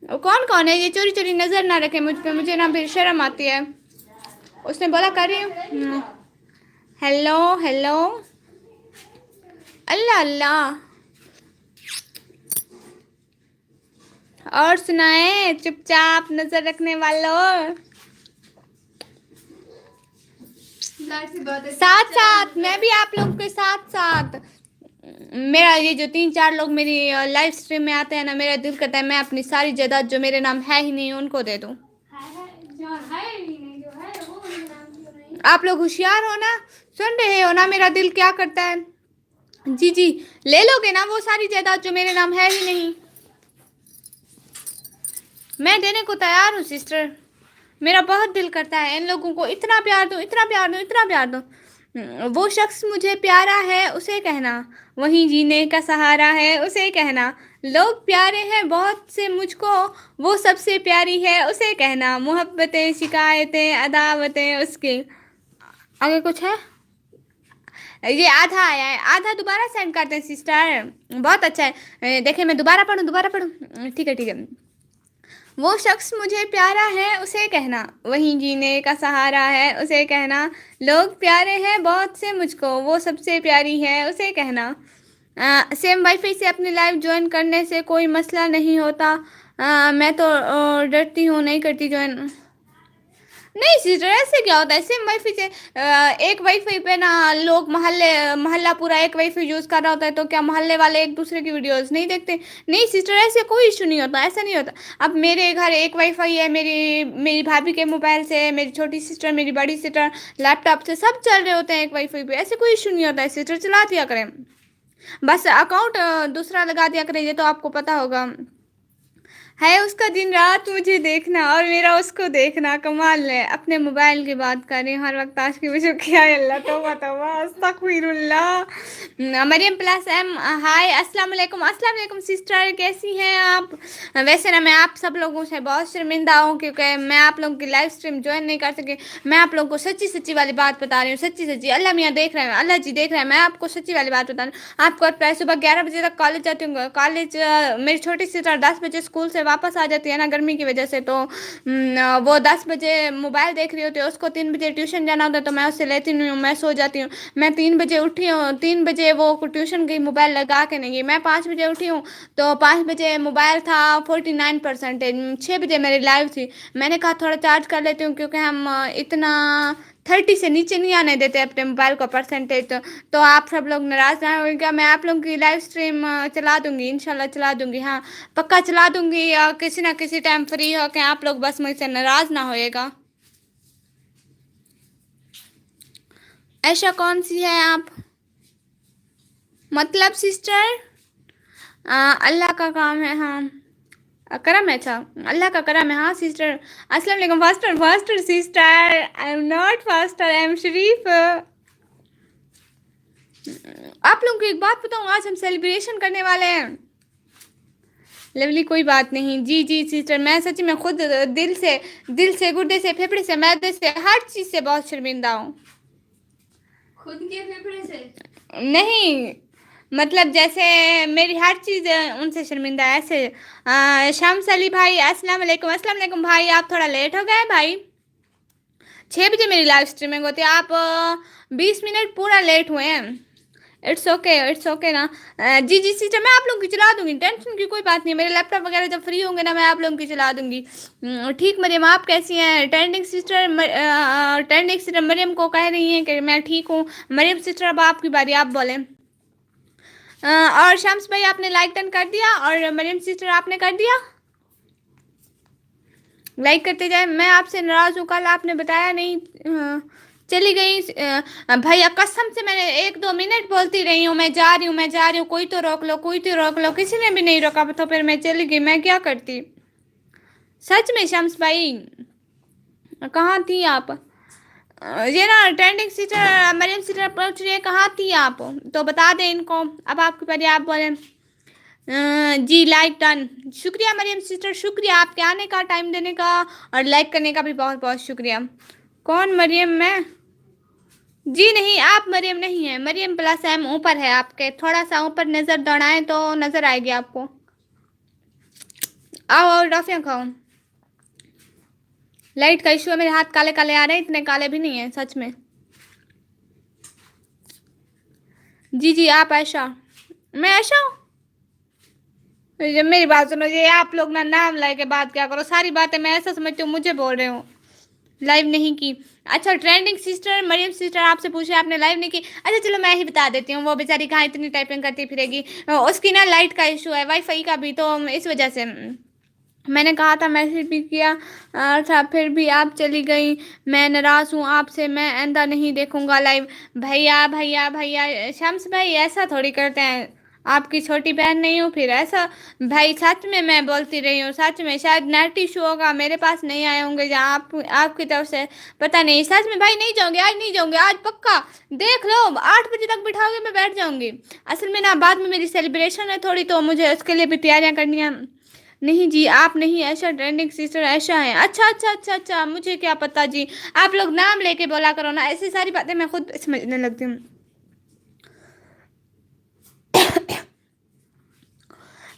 कौन कौन है? ये चोरी चोरी नजर ना रखे मुझ पे, मुझे ना फिर शर्म आती है। उसने बोला कर रही हूँ। हेलो हेलो, अल्लाह अल्लाह। और सुनाए चुपचाप नजर रखने वालों। साथ साथ मैं भी आप लोग के साथ साथ, मेरा ये जो 3-4 लोग मेरी लाइव स्ट्रीम में आते हैं ना, मेरा दिल करता है मैं अपनी सारी जायदाद जो मेरे नाम है ही नहीं उनको दे दूं। आप लोग होशियार हो ना, सुन रहे हो ना मेरा दिल क्या करता है? जी जी, ले लोगे ना वो सारी जायदाद जो मेरे नाम है ही नहीं? मैं देने को तैयार हूँ सिस्टर, मेरा बहुत दिल करता है इन लोगों को इतना प्यार दूँ, इतना प्यार दूँ, इतना प्यार दूँ। वो शख्स मुझे प्यारा है उसे कहना, वहीं जीने का सहारा है उसे कहना, लोग प्यारे हैं बहुत से मुझको, वो सबसे प्यारी है उसे कहना, मोहब्बतें शिकायतें अदावतें उसके। आगे कुछ है? ये आधा आया है, आधा दोबारा सेंड करते हैं सिस्टर, बहुत अच्छा है। देखिए मैं दोबारा पढ़ूँ, दोबारा पढ़ूँ, ठीक है ठीक है। वो शख्स मुझे प्यारा है उसे कहना, वहीं जीने का सहारा है उसे कहना, लोग प्यारे हैं बहुत से मुझको, वो सबसे प्यारी है उसे कहना। सेम वाईफाई से अपनी लाइव ज्वाइन करने से कोई मसला नहीं होता। मैं तो डरती हूँ, नहीं करती ज्वाइन। नहीं सिस्टर ऐसे क्या होता है, सेम वाईफाई से एक वाईफाई पे ना लोग मोहल्ला पूरा एक वाईफाई यूज़ कर रहा होता है, तो क्या मोहल्ले वाले एक दूसरे की वीडियोस नहीं देखते? नहीं सिस्टर ऐसे कोई इशू नहीं होता, ऐसा नहीं होता। अब मेरे घर एक वाईफाई है, मेरी मेरी भाभी के मोबाइल से, मेरी छोटी सिस्टर, मेरी बड़ी सिस्टर लैपटॉप से, सब चल रहे होते हैं एक वाईफाई पे, ऐसे कोई इशू नहीं होता है सिस्टर, चला दिया करें, बस अकाउंट दूसरा लगा दिया करें, ये तो आपको पता होगा। है उसका दिन रात मुझे देखना और मेरा उसको देखना, कमाल है। अपने मोबाइल की बात कर रही हूँ हर वक्त, आज की वजह क्या है? अल्लाह तौबा तौबा अस्तगफिरुल्लाह। मरियम प्लस एम, हाय अस्सलाम वालेकुम। अस्सलाम वालेकुम सिस्टर, कैसी हैं आप? वैसे ना मैं आप सब लोगों से बहुत शर्मिंदा हूँ, क्योंकि मैं आप लोगों की लाइव स्ट्रीम ज्वाइन नहीं कर सकी। मैं आप लोगों को सच्ची सच्ची वाली बात बता रही हूँ, सच्ची सच्ची, अल्लाह मियाँ देख रहे हैं, अल्लाह जी देख रहे हैं, मैं आपको सच्ची वाली बात बता रही हूँ। आपको सुबह 11 बजे तक कॉलेज जाती हूँ, कॉलेज मेरी छोटी सिस्टर 10 बजे स्कूल से वापस आ जाती है ना गर्मी की वजह से, तो वो 10 बजे मोबाइल देख रही होती है, उसको 3 बजे ट्यूशन जाना होता है, तो मैं उससे लेती नहीं हूँ, मैं सो जाती हूँ। मैं 3 बजे उठी हूँ, 3 बजे वो ट्यूशन गई, मोबाइल लगा के नहीं गई। मैं 5 बजे उठी हूँ, तो 5 बजे मोबाइल था 49%, 6 बजे मेरी लाइव थी। मैंने कहा थोड़ा चार्ज कर लेती हूँ, क्योंकि हम इतना 30 से नीचे नहीं आने देते अपने मोबाइल को परसेंटेज। तो आप सब लोग नाराज ना होइएगा, मैं आप लोगों की लाइव स्ट्रीम चला दूंगी, इंशाल्लाह चला दूंगी, हाँ पक्का चला दूंगी, किसी ना किसी टाइम फ्री हो के आप लोग बस मुझसे नाराज ना होइएगा। ऐसा कौन सी है आप, मतलब सिस्टर, अल्लाह का काम है, हाँ करम है, अच्छा अल्लाह का करम है, हाँ सिस्टर। अस्सलाम वालेकुम faster, faster sister, I am not faster, I am Sharif. आप लोगों को एक बात बताऊं, आज हम सेलिब्रेशन करने वाले हैं। लवली कोई बात नहीं, जी जी सिस्टर, मैं सच्ची में खुद दिल से गुर्दे से फेफड़े से मैदे से हर चीज से बहुत शर्मिंदा हूँ। खुद के फेफड़े से नहीं, मतलब जैसे मेरी हर चीज उनसे शर्मिंदा है ऐसे। शम्स अली भाई अस्सलाम वालेकुम, अस्सलाम वालेकुम भाई, आप थोड़ा लेट हो गए भाई। 6 बजे मेरी लाइव स्ट्रीमिंग होती है, आप 20 मिनट पूरा लेट हुए हैं। इट्स ओके, इट्स ओके ना। जी जी सिस्टर, मैं आप लोगों की चला दूंगी, टेंशन की कोई बात नहीं है। मेरे लैपटॉप वगैरह जब फ्री होंगे ना, मैं आप लोगों की चला दूंगी। ठीक मरियम, आप कैसी हैं? ट्रेंडिंग सिस्टर मरियम को कह रही हैं कि मैं ठीक हूँ। मरियम सिस्टर अब आपकी बारी, आप बोलें। और शम्स भाई आपने लाइक डन कर दिया, और मरियम सिस्टर आपने कर दिया, लाइक करते जाए। मैं आपसे नाराज हूँ, कल आपने बताया नहीं, चली गई। भैया कसम से मैंने 1-2 मिनट बोलती रही हूँ, मैं जा रही हूँ, मैं जा रही हूँ, कोई तो रोक लो, कोई तो रोक लो, किसी ने भी नहीं रोका, तो फिर मैं चली गई, मैं क्या करती। सच में शम्स भाई कहाँ थी आप? ये ना ट्रेंडिंग सिस्टर मरियम सिस्टर पूछ रही है कहाँ थी आप, तो बता दें इनको। अब आपकी बारी, आप बोले। जी लाइक डन, शुक्रिया मरियम सिस्टर, शुक्रिया आपके आने का, टाइम देने का, और लाइक करने का भी बहुत बहुत शुक्रिया। कौन मरियम? मैं? जी नहीं, आप मरियम नहीं है, मरियम प्लस एम ऊपर है आपके, थोड़ा सा ऊपर नज़र दौड़ाएं तो नज़र आएगी आपको। आओ और टॉफियाँ खाओ। लाइट का इशू है, मेरे हाथ काले काले आ रहे हैं, इतने काले भी नहीं है सच में। जी जी आप ऐशा, मैं ऐशा हूँ? जब मेरी बात सुनो, ये आप लोग ना नाम लेके बात क्या करो, सारी बातें मैं ऐसा समझती हूँ मुझे बोल रहे हो, लाइव नहीं की। अच्छा ट्रेंडिंग सिस्टर मरियम सिस्टर आपसे पूछे आपने लाइव नहीं की, अच्छा चलो मैं ही बता देती हूँ, वो बेचारी कहाँ इतनी टाइपिंग करती फिरेगी, उसकी ना लाइट का इशू है, वाईफाई का भी, तो इस वजह से मैंने कहा था, मैसेज भी किया था, फिर भी आप चली गई। मैं नाराज़ हूँ आपसे, मैं आइंदा नहीं देखूंगा लाइव। भैया भैया भैया शम्स भाई ऐसा थोड़ी करते हैं, आपकी छोटी बहन नहीं हूँ फिर ऐसा। भाई सच में मैं बोलती रही हूँ, सच में शायद नेट इशू होगा, मेरे पास नहीं आए होंगे जहाँ आपकी तरफ से, पता नहीं, सच में भाई नहीं जाऊँगी आज, नहीं जाऊँगी आज पक्का, देख लो 8 बजे तक बिठाओगे मैं बैठ जाऊँगी। असल में ना बाद में मेरी सेलिब्रेशन है थोड़ी, तो मुझे उसके लिए भी तैयारियाँ करनी है। नहीं जी आप नहीं, ऐसा ट्रेंडिंग सिस्टर ऐसा है, अच्छा अच्छा अच्छा अच्छा, मुझे क्या पता जी, आप लोग नाम लेके बोला करो ना, ऐसी सारी बातें मैं खुद समझने लगती हूँ।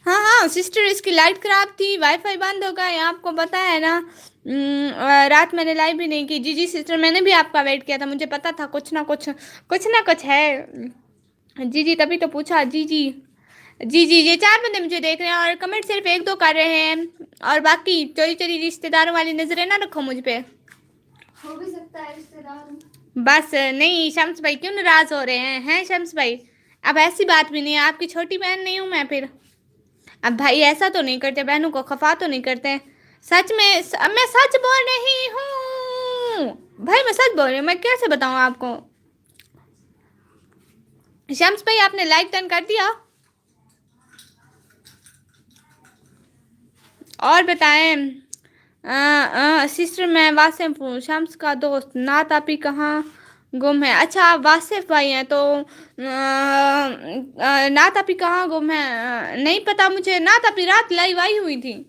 हाँ हाँ सिस्टर, इसकी लाइट खराब थी, वाईफाई बंद हो गया, आपको पता है ना। रात मैंने लाइव भी नहीं की। जी जी सिस्टर, मैंने भी आपका वेट किया था, मुझे पता था कुछ ना कुछ है। जी जी तभी तो पूछा, जी जी जी जी। ये 4 बंदे मुझे देख रहे हैं, और कमेंट सिर्फ 1-2 कर रहे हैं, और बाकी चोरी चोरी रिश्तेदारों वाली नजरें ना रखो मुझ पे। हो भी सकता है रिश्तेदार। बस नहीं शम्स भाई, क्यों नाराज हो रहे हैं शम्स भाई? अब ऐसी बात भी नहीं है, आपकी छोटी बहन नहीं हूँ मैं फिर। अब भाई ऐसा तो नहीं करते, बहनों को खफा तो नहीं करते। सच में मैं सच बोल रही हूँ भाई, मैं सच बोल रही हूँ, मैं कैसे बताऊँ आपको। शम्स भाई आपने लाइक डन कर दिया? और बताएं। सिस्टर मैं वासिफ हूँ, शम्स का दोस्त, नात आपी कहाँ गुम है? अच्छा आप वासिफ भाई हैं, तो नात आपी कहाँ गुम है? नहीं पता मुझे, नात आपी रात लाइव आई हुई थी,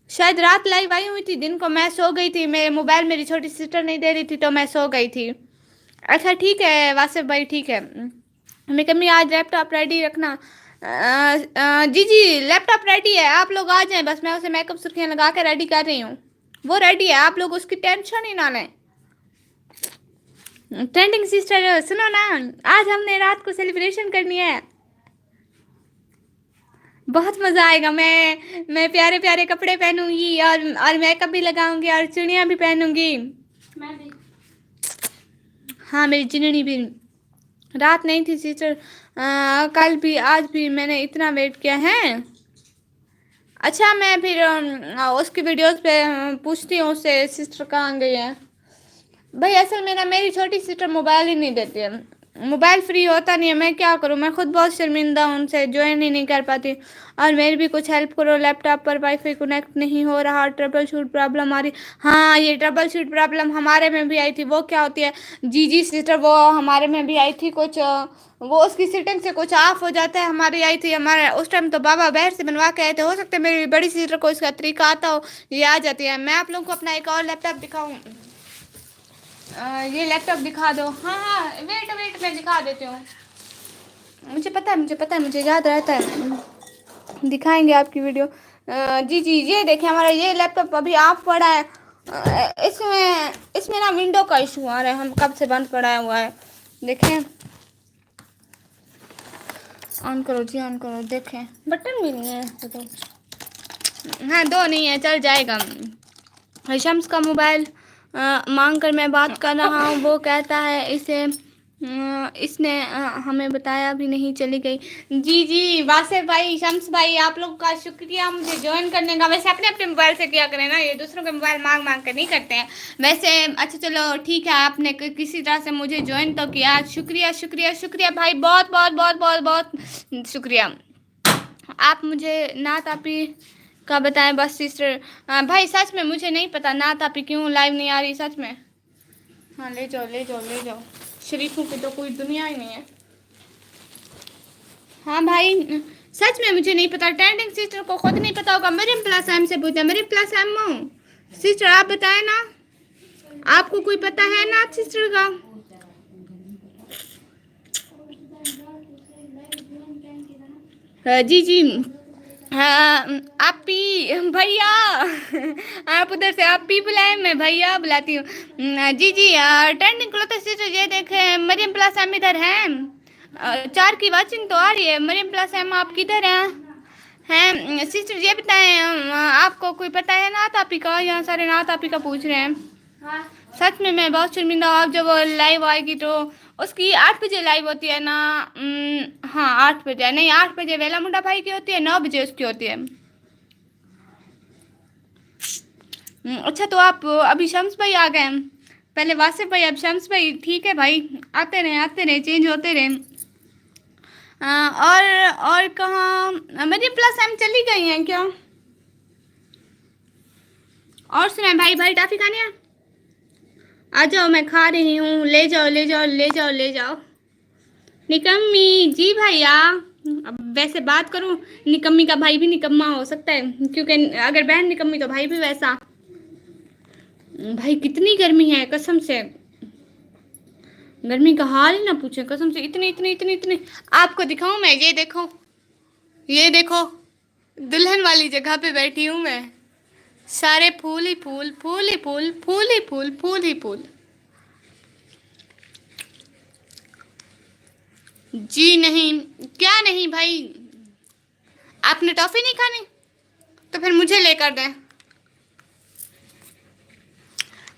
शायद रात लाइव आई हुई थी, दिन को मैं सो गई थी, मेरे मोबाइल मेरी छोटी सिस्टर नहीं दे रही थी, तो मैं सो गई थी। अच्छा ठीक है वासिफ भाई, ठीक है। मैं कमी आज लैपटॉप रेडी रखना। जी जी लैपटॉप रेडी है, आप लोग आ जाएं, बस मैं उसे मेकअप सुर्खियाँ लगा के रेडी कर रही हूँ। वो रेडी है, आप लोग उसकी टेंशन ही ना लें। ट्रेंडिंग सिस्टर सुनो ना, आज हमने रात को सेलिब्रेशन करनी है, बहुत मजा आएगा। मैं प्यारे प्यारे कपड़े पहनूंगी और मेकअप भी लगाऊंगी और चूड़ियां भी पहनूंगी। मैं भी। हाँ मेरी जिननी भी। रात नहीं थी सिस्टर, कल भी आज भी मैंने इतना वेट किया है। अच्छा मैं फिर उसकी वीडियोस पे पूछती हूँ उससे सिस्टर कहाँ गई है। भाई असल में ना मेरी छोटी सिस्टर मोबाइल ही नहीं देती है, मोबाइल फ्री होता नहीं है, मैं क्या करूँ, मैं खुद बहुत शर्मिंदा हूँ, उनसे ज्वाइन ही नहीं कर पाती। और मेरी भी कुछ हेल्प करो, लैपटॉप पर वाईफाई कनेक्ट नहीं हो रहा, ट्रबल शूट प्रॉब्लम आ रही। हाँ ये ट्रबल शूट प्रॉब्लम हमारे में भी आई थी, वो क्या होती है जी जी सिस्टर, वो हमारे में भी आई थी कुछ, वो उसकी सेटिंग से कुछ ऑफ हो जाता है, हमारी आई थी, हमारे उस टाइम तो बाबा बाहर से बनवा के आए थे, हो सकता है मेरी बड़ी सिस्टर को इसका तरीका आता हो, ये आ जाती है। मैं आप लोगों को अपना एक और लैपटॉप दिखाऊँ, ये लैपटॉप दिखा दो। हाँ हाँ वेट वेट मैं दिखा देती हूँ, मुझे पता है मुझे पता है, मुझे याद रहता है, दिखाएंगे आपकी वीडियो। जी जी ये देखिए हमारा ये लैपटॉप अभी ऑफ पड़ा है, इसमें इसमें ना विंडो का इशू आ रहा है, हम कब से बंद पड़ा हुआ है, देखें। ऑन करो जी ऑन करो, देखें बटन भी नहीं है तो। हाँ दो नहीं है, चल जाएगा। शम्स का मोबाइल मांग कर मैं बात कर रहा हूँ, वो कहता है इसे इसने हमें बताया भी नहीं, चली गई। जी जी वासिफ भाई शम्स भाई आप लोग का शुक्रिया मुझे ज्वाइन करने का। वैसे अपने अपने मोबाइल से किया करें ना, ये दूसरों के मोबाइल मांग मांग कर नहीं करते हैं वैसे। अच्छा चलो ठीक है, आपने किसी तरह से मुझे ज्वाइन तो किया, शुक्रिया शुक्रिया शुक्रिया भाई, बहुत बहुत बहुत बहुत बहुत शुक्रिया। आप मुझे नात आपी का बताएं बस सिस्टर। भाई सच में मुझे नहीं पता नात आपी क्यों लाइव नहीं आ रही सच में। हाँ ले जाओ ले जाओ ले जाओ, शरीफों की तो कोई दुनिया ही नहीं है। हाँ भाई सच में मुझे नहीं पता, ट्रेंडिंग सिस्टर को खुद नहीं पता होगा, मरियम प्लस एम से पूछा, मरियम प्लस एम सिस्टर आप बताएं ना, आपको कोई पता है नात सिस्टर का। जी जी आपी भैया आप उधर से आपी बुलाए, मैं भैया बुलाती हूँ। जी जी ट्रेंडिंग क्लॉथ सिस्टर ये देखे मरियम प्लस एम इधर है, 4 की वाचिंग तो आ रही है। मरियम प्लस एम आप किधर हैं सिस्टर ये बताएं, आपको कोई पता है नात आपी का, यहाँ सारे नात आपी का पूछ रहे हैं। हाँ सच में मैं बहुत शर्मिंदा हूँ, जब वो लाइव आएगी तो उसकी 8 बजे लाइव होती है ना। हाँ 8 बजे नहीं, 8 बजे वेला मुंडा भाई की होती है, 9 बजे उसकी होती है। अच्छा तो आप अभी शम्स भाई आ गए, पहले वासिफ भाई अब शम्स भाई, ठीक है भाई आते रहे चेंज होते रहे। और कहाँ मेरी प्लस एम चली गई हैं क्या। और सुनाए भाई, भाई टाफी खानी है, आ जाओ मैं खा रही हूँ, ले जाओ ले जाओ ले जाओ ले जाओ। निकम्मी जी भैया, अब वैसे बात करूं निकम्मी का भाई भी निकम्मा हो सकता है, क्योंकि अगर बहन निकम्मी तो भाई भी वैसा। भाई कितनी गर्मी है कसम से, गर्मी का हाल ही ना पूछे कसम से, इतनी इतनी इतनी इतनी। आपको दिखाऊं मैं, ये देखो दुल्हन वाली जगह पे बैठी हूँ मैं, सारे फूल ही फूल फूल ही फूल फूल ही फूल फूल ही फूल। जी नहीं, क्या नहीं भाई, आपने टॉफी नहीं खानी तो फिर मुझे लेकर दें।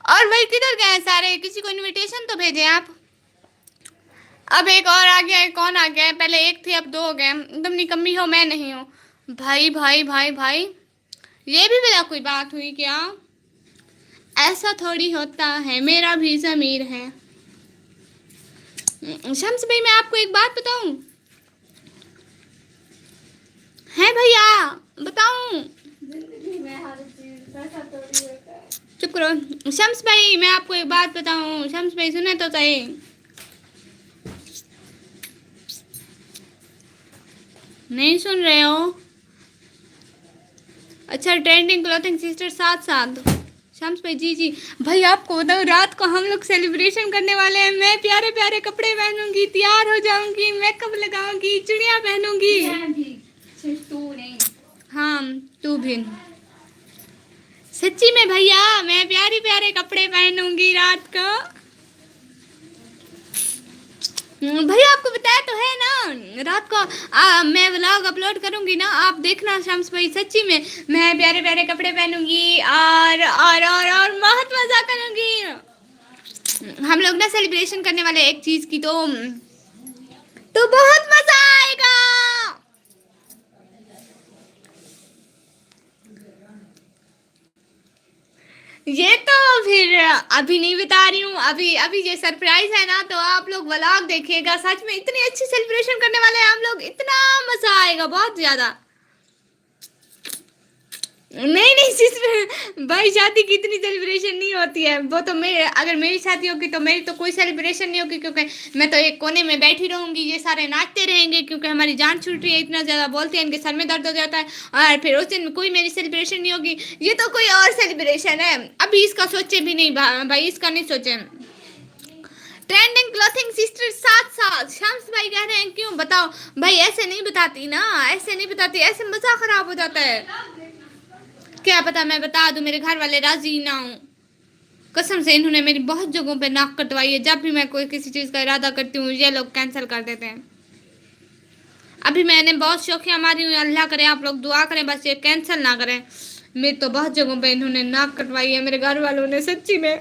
और भाई किधर गए सारे, किसी को इनविटेशन तो भेजें आप। अब एक और आ गया है, कौन आ गया है, पहले एक थी अब 2 हो गए, तुम निकम्मी हो मैं नहीं हूँ। भाई भाई भाई भाई ये भी मेरा कोई बात हुई क्या, ऐसा थोड़ी होता है, मेरा भी ज़मीर है। शम्स भाई मैं आपको एक बात बताऊं, है भैया बताऊं, चुप करो। शम्स भाई मैं आपको एक बात बताऊं, शम्स भाई सुने तो सही। नहीं सुन रहे हो। अच्छा ट्रेंडिंग क्लॉथिंग सिस्टर साथ साथ शम्स भाई जी जी। भाई आपको बताऊँ, रात को हम लोग सेलिब्रेशन करने वाले हैं। मैं प्यारे प्यारे कपड़े पहनूंगी, तैयार हो जाऊंगी, मेकअप लगाऊंगी, चूड़ियाँ पहनूंगी। मैं भी, सिर्फ तू नहीं। हाँ तू भी। सच्ची में भैया मैं प्यारे प्यारे कपड़े पहनूंगी रात को। भैया आपको बताया तो है ना, रात को मैं व्लॉग अपलोड करूंगी ना, आप देखना शम्स भाई। सच्ची में मैं प्यारे प्यारे कपड़े पहनूंगी और बहुत मजा करूंगी। हम लोग ना सेलिब्रेशन करने वाले एक चीज की, तो बहुत मजा आएगा। ये तो फिर अभी नहीं बता रही हूँ, अभी अभी ये सरप्राइज है ना, तो आप लोग व्लॉग देखिएगा। सच में इतनी अच्छी सेलिब्रेशन करने वाले हैं हम लोग, इतना मजा आएगा, बहुत ज्यादा। नहीं सिस्टर भाई, शादी की इतनी सेलिब्रेशन नहीं होती है। वो तो मेरे, अगर मेरी शादी होगी तो मेरी तो कोई सेलिब्रेशन नहीं होगी, क्योंकि मैं तो एक कोने में बैठी रहूंगी, ये सारे नाचते रहेंगे, क्योंकि हमारी जान छूट रही है। इतना ज़्यादा बोलते हैं, इनके सर में दर्द हो जाता है, और फिर उस दिन कोई मेरी सेलिब्रेशन नहीं होगी। ये तो कोई और सेलिब्रेशन है, अभी इसका सोचे भी नहीं भाई, इसका नहीं सोचे। ट्रेंडिंग क्लॉथिंग सिस्टर साथ साथ। शम्स भाई कह रहे हैं क्यों, बताओ भाई। ऐसे नहीं बताती ना, ऐसे नहीं बताती, ऐसे मजा खराब हो जाता है। क्या पता मैं बता दूं, मेरे घर वाले राजी ना हो। कसम से इन्होंने मेरी बहुत जगहों पे नाक कटवाई है। जब भी मैं कोई किसी चीज़ का इरादा करती हूँ, ये लोग कैंसिल कर देते हैं। अभी मैंने बहुत शौकिया मारी हुई, अल्लाह करे आप लोग दुआ करें बस ये कैंसिल ना करें। मेरी तो बहुत जगहों पे इन्होंने नाक कटवाई है, मेरे घर वालों ने। सच्ची में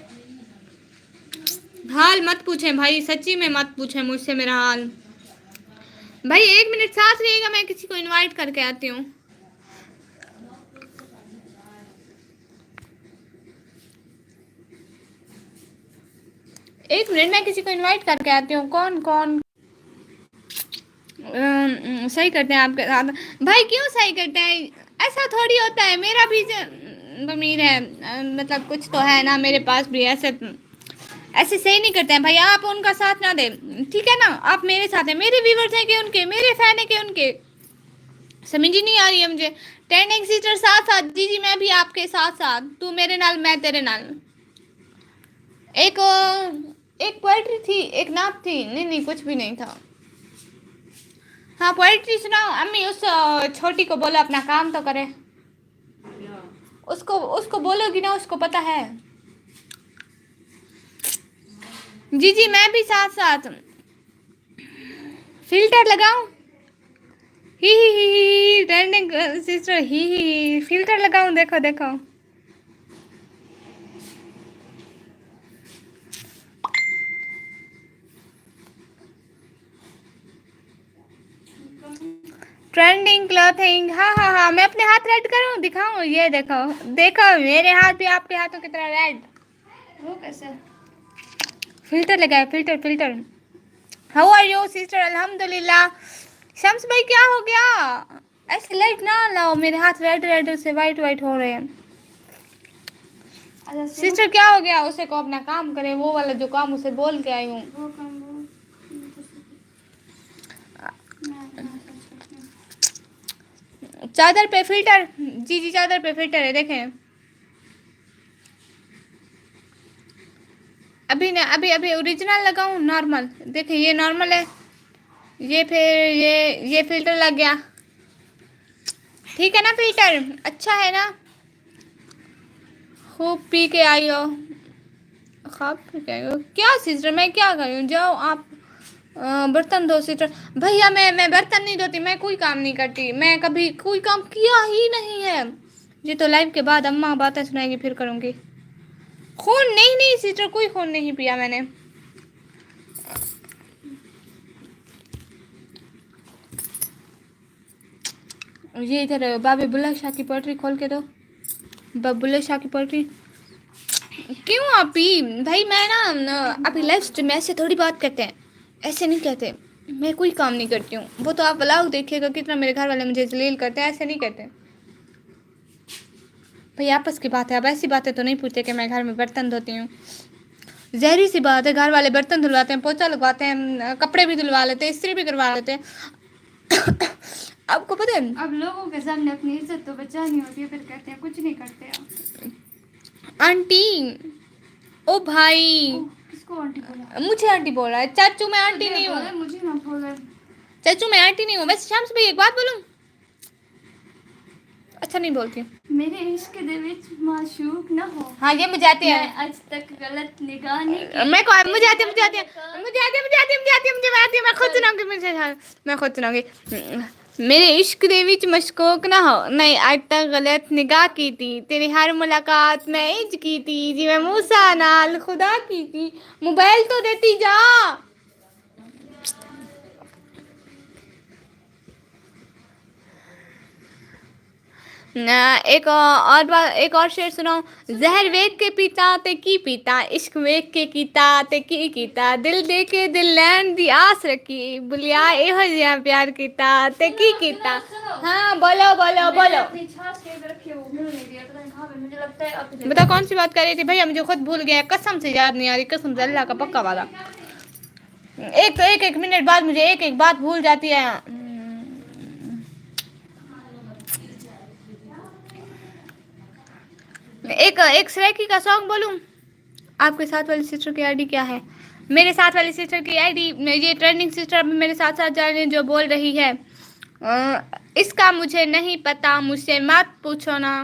हाल मत पूछें भाई, सच्ची में मत पूछें मुझसे मेरा हाल। भाई 1 मिनट साथ रहिएगा, मैं किसी को इन्वाइट करके आती हूँ। एक मिनट, मैं किसी को इनवाइट करके आती हूँ। कौन कौन सही करते हैं आपके साथ? भाई क्यों सही करते हैं, ऐसा थोड़ी होता है। मेरा भी ज़मीर है, मतलब कुछ तो है ना मेरे पास भी। ऐसे ऐसे सही नहीं करते हैं भाई, आप उनका साथ ना दें, ठीक है ना। आप मेरे साथ हैं, मेरे व्यूवर्स हैं कि उनके, मेरे फैन है कि उनके, समझ ही नहीं आ रही है मुझे। ट्रेंडिंग सिस्टर साथ साथ। जी जी मैं भी आपके साथ साथ, तू मेरे नाल मैं तेरे नाल। एक एक पोएट्री थी, एक नाप थी, नहीं कुछ भी नहीं था। हाँ पोएट्री सुनाओ अम्मी। उस छोटी को बोलो अपना काम तो करे। उसको उसको बोलोगी ना, उसको पता है। जी जी मैं भी साथ साथ। फिल्टर लगाऊं? ही ट्रेंडिंग सिस्टर ही फिल्टर लगाऊं? देखो देखो। Trending clothing. हाँ मैं अपने हाथ रेड करूँ, दिखाऊं? ये देखो देखो, मेरे हाथ भी आपके हाथों की तरह रेड। वो कैसे? फिल्टर लगाया, filter filter. How are you sister? अल्हम्दुलिल्लाह। शम्स भाई क्या हो गया? ऐसे लाइट ना लाओ, मेरे हाथ रेड रेड से वाइट वाइट हो रहे हैं। अच्छा सिस्टर क्या हो गया? उसे को अपना काम करे, वो वाला जो काम उसे बोल के आई हूँ। वो काम वो चादर पे फिल्टर। जी जी चादर पे फिल्टर है, देखें। अभी ना, अभी अभी ओरिजिनल लगाऊं नॉर्मल? देखें ये नॉर्मल है, ये फिर ये फिल्टर लग गया। ठीक है ना फिल्टर? अच्छा है ना? खूब पी के आई हो, खूब पी के आई हो। क्या सिस्टर मैं क्या करूँ? जाओ आप बर्तन धो सिस्टर। भैया मैं बर्तन नहीं धोती, मैं कोई काम नहीं करती, मैं कभी कोई काम किया ही नहीं है। ये तो लाइव के बाद अम्मा बातें सुनाएगी फिर करूँगी। खून नहीं सिस्टर, कोई खून नहीं पिया मैंने। ये इधर बाबे बुल्ला शाह की पोएट्री खोल के दो, बुल्ले शाह की पोएट्री। क्यों आपी भाई? मैं ना अभी लाइव स्ट्रीम में ऐसे थोड़ी बात करते हैं, ऐसे नहीं कहते। मैं कोई काम नहीं करती हूँ, वो तो आप व्लॉग देखिएगा कितना मेरे घर वाले मुझे जलील करते हैं। ऐसे नहीं कहते भाई, आपस की बात है। अब ऐसी बातें तो नहीं पूछते कि मैं घर में बर्तन धोती हूँ। जहरी सी बात है, घर वाले बर्तन धुलवाते हैं, पोछा लगवाते हैं, कपड़े भी धुलवा लेते हैं, इस्त्री भी करवा लेते हैं। आपको पता है, अब लोगों के सामने अपनी इज्जत तो बचानी होती है, फिर कहते हैं कुछ नहीं करते आप। आंटी ओ भाई किसको आंटी बोला? मुझे आंटी बोल रहा है। चाचू मैं आंटी नहीं हूँ, मुझे ना बोले। चाचू मैं आंटी नहीं हूँ। वैसे शाम से भाई एक बात बोलूँ, अच्छा नहीं बोलती हूँ। मेरे इश्क दे विच माशूक ना हो। हाँ ये मुझे आती है, मैं आज तक गलत निगाह नहीं की। मैं को मुझे आती है, मुझे आती है, मुझे आती है, मुझे आती है, मुझे आती है, मुझे आती है। मैं खुद सुनाऊंगी, मुझे मैं खुद सुनाऊंगी। मेरे इश्क दे विच मशकूक ना हो, नहीं आज तक गलत निगाह की थी, तेरी हर मुलाकात मैं इंज की थी, जी मैं मूसा नाल खुदा की थी। मोबाइल तो देती जा। एक और बात, एक और शेर सुनाओ। जहर वेख के पीता ते की पीता, इश्क वेख के कीता ते की कीता, दिल दे के दिल लैन दी आस रखी, बुलिया एहो जिहा प्यार कीता ते की कीता। हाँ बोलो बोलो बोलो। अपनी छाछ के रखी है, वो मिल नहीं दिया, पता नहीं कहाँ पे। मुझे लगता है आप बता कौन सी बात कर रही थी भैया, मुझे खुद भूल गया, कसम से याद नहीं आ रही, कसम से अल्लाह का पक्का वाला। एक तो एक मिनट बाद मुझे एक बात भूल जाती है। एक सरेकी का सॉन्ग बोलूं। आपके साथ वाली सिस्टर की आईडी क्या है? मेरे साथ वाली सिस्टर की आईडी, ये ट्रेंडिंग सिस्टर मेरे साथ साथ जा रही है जो बोल रही है, इसका मुझे नहीं पता, मुझसे मत पूछो ना।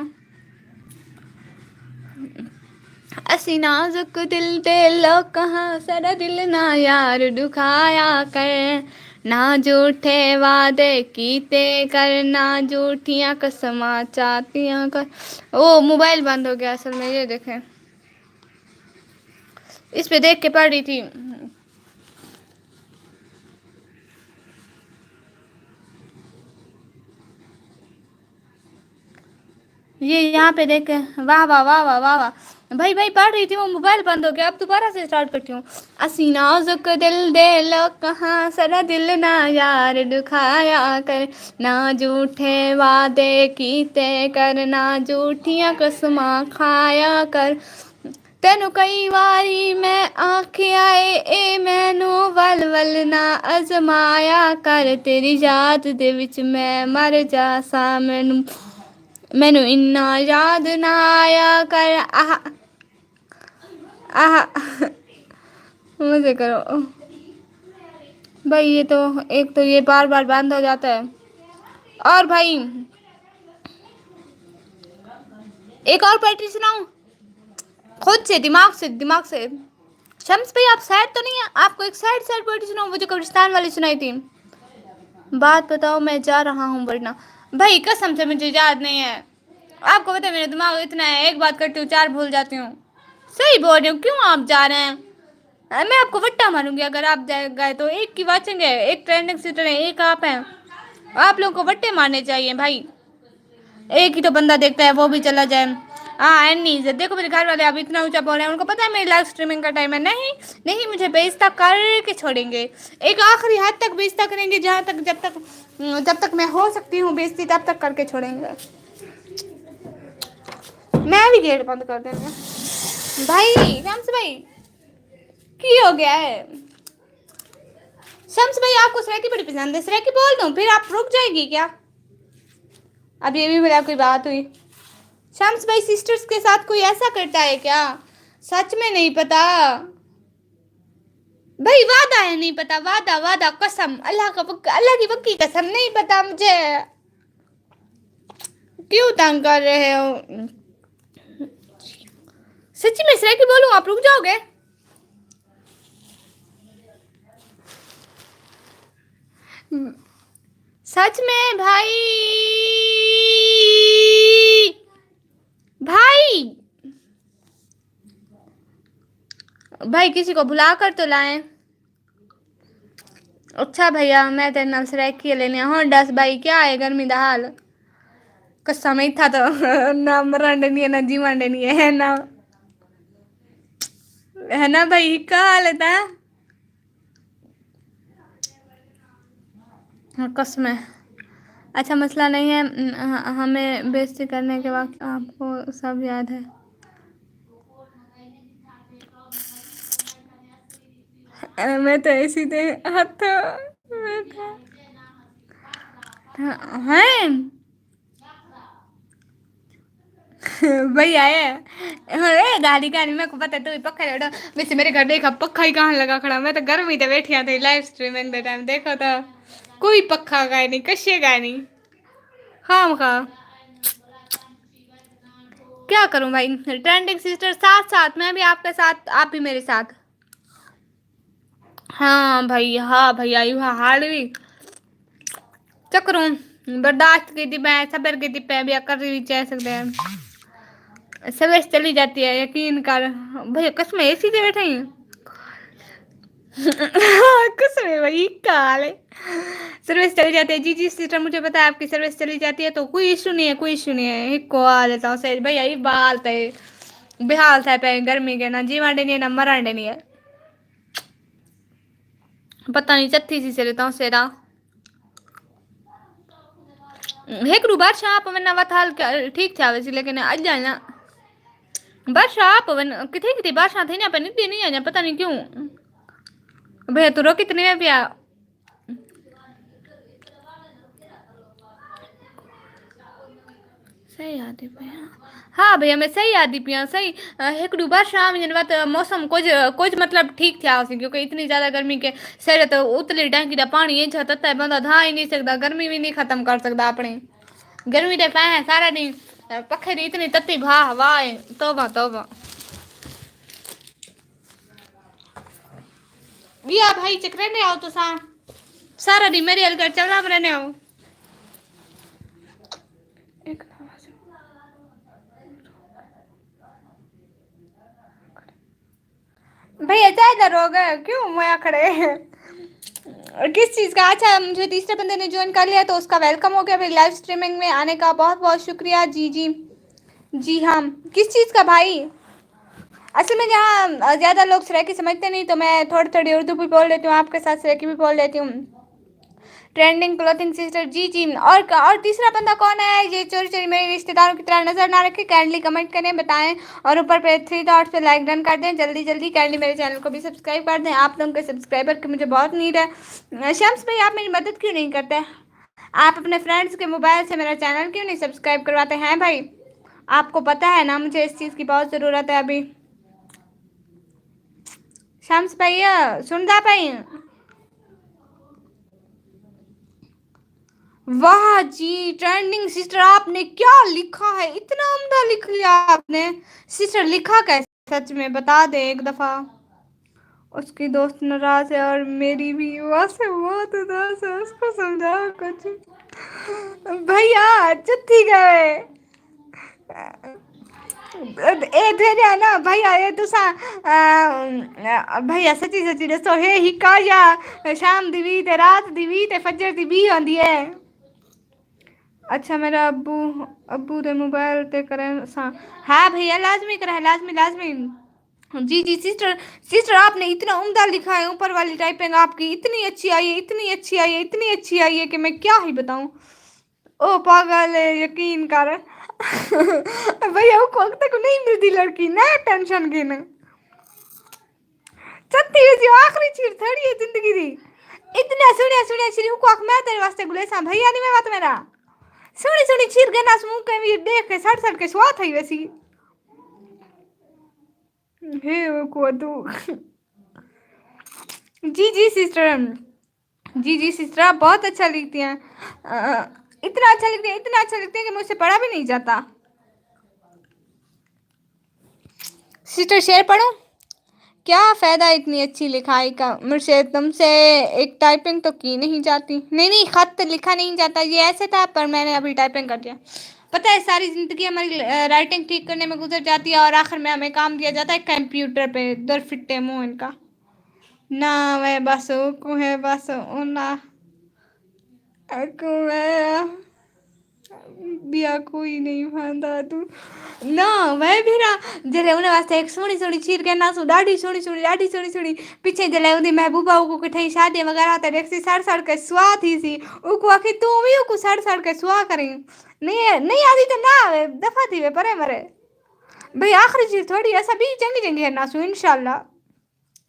असी नाजुक दिल दे लो कहाँ, सारा दिल ना यार दुखाया कर, ना झूठे वादे कीते कर, ना झूठियाँ कसमां चाहतियाँ कर। ओ मोबाइल बंद हो गया असल में, ये देखें, इस पे देख के पढ़ रही थी। ये यहाँ पे देख के, वाह वाह वाह वाह वाह वाह। भाई भाई पढ़ रही थी, वो मोबाइल बंद हो गया, अब दोबारा से स्टार्ट करती हूँ। असी नाजुक दिल दे लो कहाँ, सारा दिल ना यार दुखाया कर, ना झूठे वादे कीते कर, ना झूठियाँ कसमां खाया कर, तेनू कई वारी मैं आखिया ए मैनू वल वल ना अजमाया कर, तेरी याद दे विच मैं मर जासा, मैनू इन्ना याद ना आया कर। आह आह मुझे करो भाई। ये तो एक तो ये बार बार बंद हो जाता है। और भाई एक और पोएट्री सुनाऊं, खुद से दिमाग से दिमाग से। शम्स भाई आप सैड तो नहीं है? आपको एक सैड सैड पोएट्री सुनाऊं, वो जो कब्रिस्तान वाली सुनाई थी। बात बताओ मैं जा रहा हूँ वरना। भाई कसम से मुझे याद नहीं है, आपको पता है मेरा दिमाग इतना है, एक बात करती हूँ चार भूल जाती हूँ। सही बोल रही हूँ, क्यों आप जा रहे हैं? मैं आपको वट्टा मारूंगी अगर आप गए तो। एक की वाचिंग है, एक ट्रेंडिंग सीटर है, एक आप हैं। आप लोगों को वट्टे मारने चाहिए भाई। एक ही तो बंदा देखता है, वो भी चला जाए। हाँ एनी देखो मेरे घर वाले अब इतना ऊंचा बोल रहे हैं, उनको पता है मेरी लाइव स्ट्रीमिंग का टाइम है। नहीं नहीं मुझे बेइज्जत करके छोड़ेंगे, एक आखिरी हद तक बेइज्जत करेंगे, जहाँ तक जब तक मैं हो सकती हूँ बेइज्जती तब तक करके छोड़ेंगे। मैं भी गेट बंद कर देंगे भाई। शम्स भाई की हो गया है? शम्स भाई आपको सरेकी बड़ी पसंद है, सरेकी बोल दूं फिर आप रुक जाएगी क्या? अब ये भी मेरा कोई बात हुई। शम्स भाई सिस्टर्स के साथ कोई ऐसा करता है क्या? सच में नहीं पता भाई, वादा है नहीं पता, वादा वादा कसम, अल्लाह का पक्का, अल्लाह की पक्की कसम नहीं पता मुझे। क्यों तंग कर रहे हो? सच्ची में सरेकी बोलूं आप रुक जाओगे? सच में भाई, भाई भाई किसी को बुला कर तो लाएं। अच्छा भैया मैं तेरे नाल सरेकी लेने हूं। दस भाई क्या है गर्मी दा हाल? कसम ही था तो ना मरण नहीं है ना जीवन नहीं है ना, है ना भाई? क्या हाल था? कसम है। अच्छा मसला नहीं है, हमें बेइज्जती करने के वक्त आपको सब याद है। मैं तो ऐसी थे हाथ हैं। भैया है। अरे गाड़ी का नहीं, मेरे को पता है तू ही पक्का लड़ा। वैसे मेरे घर देखा पक्का ही कहाँ लगा खड़ा, मैं तो गर्मी ते बैठी थी लाइव स्ट्रीमिंग के टाइम देखो तो कोई पक्का का नहीं, कशे का नहीं। हाँ हाँ, क्या करूं भाई। ट्रेंडिंग सिस्टर साथ साथ, मैं भी आपके साथ, आप भी मेरे साथ। हाँ भाई, हाँ भैया यू हार्ड भी चक्रों बर्दाश्त की थी मैं, सबर की थी पे भी कर रही चाह सकते हैं। सर्विस चली जाती है यकीन कर। भैया कसम एसी से बैठे हैं। कसम है भाई, काल है। सर्विस चली जाती है जी जी सिस्टर, मुझे पता है आपकी सर्विस चली जाती है तो कोई इशू नहीं है, कोई इशू नहीं है। एक को आ लेता हूँ सही भैया, ये बाल थे बेहाल था पे गर्मी के ना जीवांडे नहीं है ना मरांडे नहीं है। पता नहीं चत्थी सी से लेता हूँ सेरा हेकरू बादशाह आप वरना वत हाल ठीक था वैसे, लेकिन आज जाए ना बादशाह आप वन किथे किथे बादशाह थे ना पर नहीं नहीं आया, पता नहीं क्यों। भैया तू रो कितने में पिया। सही आदि पिया, हाँ भैया मैं सही आदि पिया सही। हेकड़ू बादशाह में बात मौसम कुछ कुछ मतलब ठीक था उसी, क्योंकि इतनी ज्यादा गर्मी के सर तो उतली टैंकी का पानी ये छता है बंदा था ही नहीं सकता, गर्मी भी नहीं खत्म कर सकता अपनी। गर्मी तो पै है सारा दिन पखे दी इतनी तत्ती भा हवा है, तोबा तोबा। भैया भाई चक्कर नहीं आओ तो सारा दिन मेरी हलकर चलना रहने आओ। भैया ज्यादा रोग है क्यों मैं खड़े हैं किस चीज का। अच्छा मुझे तीसरे बंदे ने ज्वाइन कर लिया तो उसका वेलकम हो गया फिर लाइव स्ट्रीमिंग में आने का, बहुत बहुत शुक्रिया। जी जी जी हाँ, किस चीज का भाई। असल में जहाँ ज्यादा लोग सराकी समझते नहीं तो मैं थोड़ी थोड़ी उर्दू भी बोल लेती हूँ, आपके साथ सराकी भी बोल लेती हूँ। ट्रेंडिंग क्लोथिंग सिस्टर जी जी। और तीसरा बंदा कौन है, ये चोरी चोरी मेरे रिश्तेदारों की तरह नजर ना रखे, काइंडली कमेंट करें बताएं और ऊपर पे 3 डॉट्स पे लाइक डन कर दें जल्दी जल्दी। काइंडली मेरे चैनल को भी सब्सक्राइब कर दें, आप लोगों के सब्सक्राइबर की मुझे बहुत नीड है। शम्स भाई आप मेरी मदद क्यों नहीं करते, आप अपने फ्रेंड्स के मोबाइल से मेरा चैनल क्यों नहीं सब्सक्राइब करवाते हैं भाई। आपको पता है ना मुझे इस चीज़ की बहुत ज़रूरत है अभी। शम्स भैया सुनता भाई। वाह जी ट्रेंडिंग सिस्टर आपने क्या लिखा है, इतना उम्दा लिख लिया आपने। सिस्टर लिखा कैसे सच में बता दे एक दफा। उसकी दोस्त नाराज है और मेरी भी वैसे बहुत उदास है, उसको समझाओ कुछ। भैया चुत्ती गए ए भेजा ना भैया ये तुसा भैया सची सची दसो हे हिका या शाम दी ते रात दी ते फजर दी बी आंदी है। अच्छा मेरा अब्बू अब्बू दे मोबाइल ते करें सा। हाँ भैया लाजमी करा है, लाजमी लाजमी। जी जी सिस्टर सिस्टर आपने इतना उम्दा लिखा है, ऊपर वाली टाइपिंग आपकी इतनी अच्छी आई है, इतनी अच्छी आई है, इतनी अच्छी आई है कि मैं क्या ही बताऊं। ओ पागल है यकीन कर। भैया वो वक्त तक नहीं मिलती लड़की ना टेंशन की ना सत्ती वैसी आखिरी चीज थोड़ी है जिंदगी दी। इतना सुनिया सुनिया श्री को आंख मैं तेरे वास्ते गुलेसा भैया नहीं मैं बात मेरा सुनी सुनी चीर गना मुंह के भी देख के सड़ सड़ के स्वाद है वैसी। हे वो को तू जी सिस्टर जी सिस्टर आप बहुत अच्छा लिखती हैं। इतना अच्छा लिखते हैं, इतना अच्छा लिखते हैं कि मुझसे पढ़ा भी नहीं जाता। सिस्टर शेर पढ़ो, क्या फ़ायदा इतनी अच्छी लिखाई का, मुझसे तुमसे एक टाइपिंग तो की नहीं जाती। नहीं नहीं खत लिखा नहीं जाता, ये ऐसे था पर मैंने अभी टाइपिंग कर दिया। पता है सारी ज़िंदगी हमारी राइटिंग ठीक करने में गुजर जाती है और आखिर में हमें काम दिया जाता है कंप्यूटर पे। दर फिट्टे मुँह इनका ना वह बस को है बस ना को बिया कोई नहीं भांदा तू ना वह भी ना जले उन्हें वास्ते एक सोनी सोनी चीर के ना सु डाडी सोनी सोनी पीछे जले उन्हें महबूबा को कठई शादी वगैरह होता देखसी सड़ सड़ के सुआ थी सी उको आखिर तू भी उको सड़ सड़ के सुआ करें। नहीं नहीं आती तो ना आवे दफा थी वे परे मरे भाई आखिरी चीज थोड़ी ऐसा भी चंगी चंगी है ना सु इंशाल्लाह।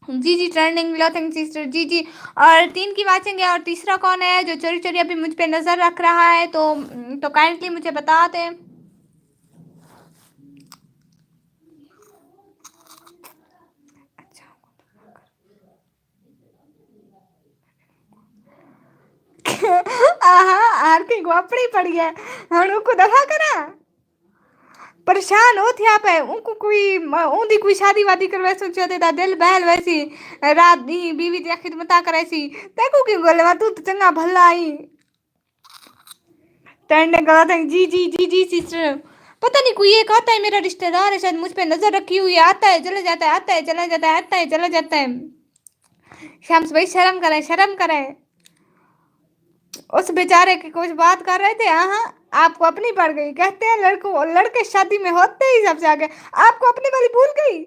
जी ट्रेंडिंग क्लॉथिंग सिस्टर जी। और 3 की वाचेंगे और तीसरा कौन है जो चोरी चोरी अभी मुझ पे नजर रख रहा है तो काइंडली मुझे बता दें। हर कहीं को अपनी पड़ी है हम उनको दफा करा परेशान हो थे आप है उनको कोई ऊंधी कोई शादी वादी करवा सोचते था दिल बहल वैसी रात दी बीवी की खिदमत कराई तेको क्यों बोले तू तो चंगा भला आई टैंड ने कहा था जी सिस्टर पता नहीं कोई एक आता है मेरा रिश्तेदार है शायद मुझ पे नजर रखी हुई है आता है चला जाता है आता है चला जाता है आता है चला जाता है शम्स भाई शर्म करें उस बेचारे की कुछ बात कर रहे थे हाँ आपको अपनी पड़ गई कहते हैं लड़के शादी में होते ही सबसे आगे आपको अपनी वाली भूल गई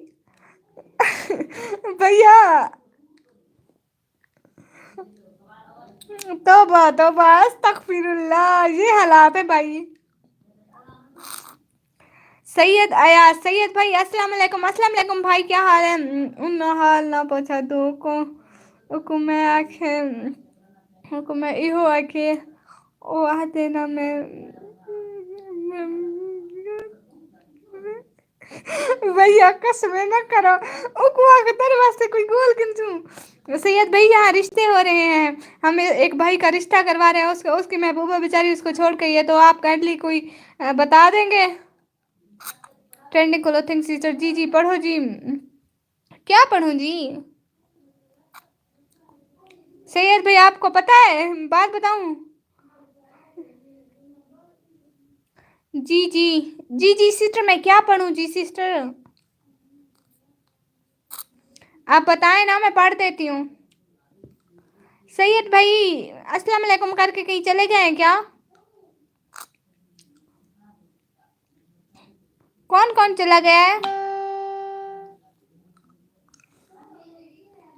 भैया तौबा अस्तगफिरुल्लाह ये हालात है भाई सैयद अयाज सैयद भाई अस्सलाम वालेकुम भाई क्या हाल है उन हाल ना पूछा तो को मैं आखे हुकुम इहो आखे ओ आते ना मैं भैया कसम न करो उकुआ के तेरे वास्ते कोई गोल किंतु सैयद भाई यहाँ रिश्ते हो रहे हैं हम एक भाई का रिश्ता करवा रहे हैं उसकी महबूबा बेचारी उसको छोड़ के ये तो आप काइंडली कोई बता देंगे ट्रेंडिंग क्लोथिंग सिस्टर जी पढ़ो जी क्या पढ़ूं जी सैयद भाई आपको पता है बात बताऊं जी सिस्टर मैं क्या पढ़ूं जी सिस्टर आप बताएं ना मैं पढ़ देती हूँ सैयद भाई अस्सलाम वालेकुम करके कहीं चले गए हैं क्या कौन चला गया है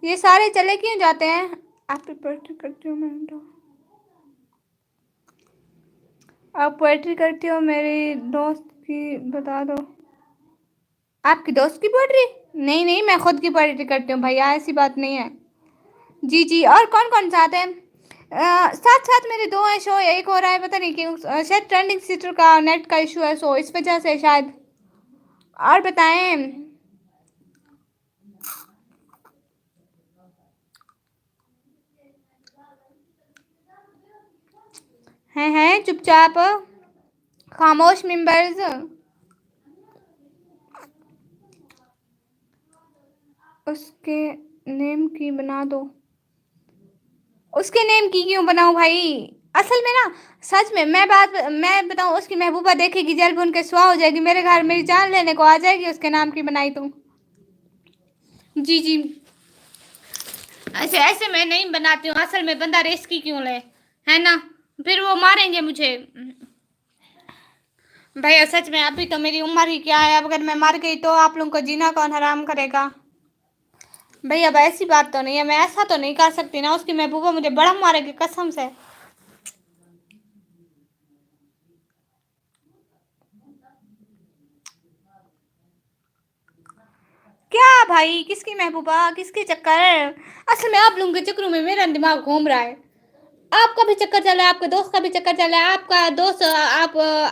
ये सारे चले क्यों जाते हैं आप पोएट्री करती हो मैं तो आप पोएट्री करती हो मेरी दोस्त की बता दो आपकी दोस्त की पोएट्री नहीं मैं खुद की पोएट्री करती हूँ भैया ऐसी बात नहीं है जी और कौन साथ है साथ मेरे दो हैं शो एक हो रहा है पता नहीं क्यों शायद ट्रेंडिंग सिस्टर का नेट का इशू है सो इस वजह से शायद और बताएं हैं चुपचाप खामोश मेंबर्स उसके नेम की बना दो उसके नेम की क्यों बनाऊं भाई असल में ना सच में मैं बताऊं उसकी महबूबा देखेगी जल्द उनके स्वाह हो जाएगी मेरे घर मेरी जान लेने को आ जाएगी उसके नाम की बनाई तो जी ऐसे मैं नहीं बनाती हूँ असल में बंदा रिस्की क्यों ले है ना फिर वो मारेंगे मुझे भैया सच में अभी तो मेरी उम्र ही क्या है अब अगर मैं मर गई तो आप लोगों को जीना कौन हराम करेगा भैया अब ऐसी बात तो नहीं है मैं ऐसा तो नहीं कर सकती ना उसकी महबूबा मुझे बड़ा मारेगी कसम से क्या भाई किसकी महबूबा किसके चक्कर असल में आप लोगों के चक्करों में मेरा दिमाग घूम रहा है आपका भी चक्कर चल रहा है आपके दोस्त का भी चक्कर चल रहा है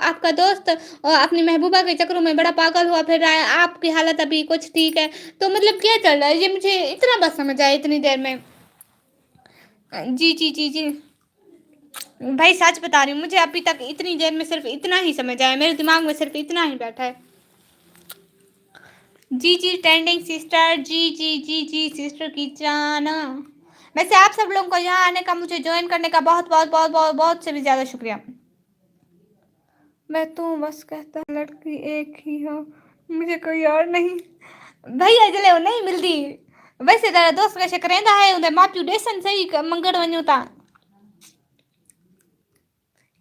आपका दोस्त अपनी महबूबा के चक्करों में बड़ा पागल हुआ फिर रहा है आपकी हालत अभी कुछ ठीक है तो मतलब क्या चल रहा है ये मुझे इतना बस समझ आया इतनी देर में जी भाई सच बता रही हूँ मुझे अभी तक इतनी देर में सिर्फ इतना ही समझ आया मेरे दिमाग में सिर्फ इतना ही बैठा है जी ट्रेंडिंग सिस्टर जी सिस्टर की जान वैसे आप सब लोगों को यहाँ आने का मुझे ज्वाइन करने का बहुत से भी ज़्यादा शुक्रिया मैं तो बस कहता लड़की एक ही हो मुझे कोई और नहीं भैया जले वो नहीं मिलती वैसे तेरा दोस्त का शक रहता है उधर माँ प्यू डेसन सही मंगड़ वन्यू था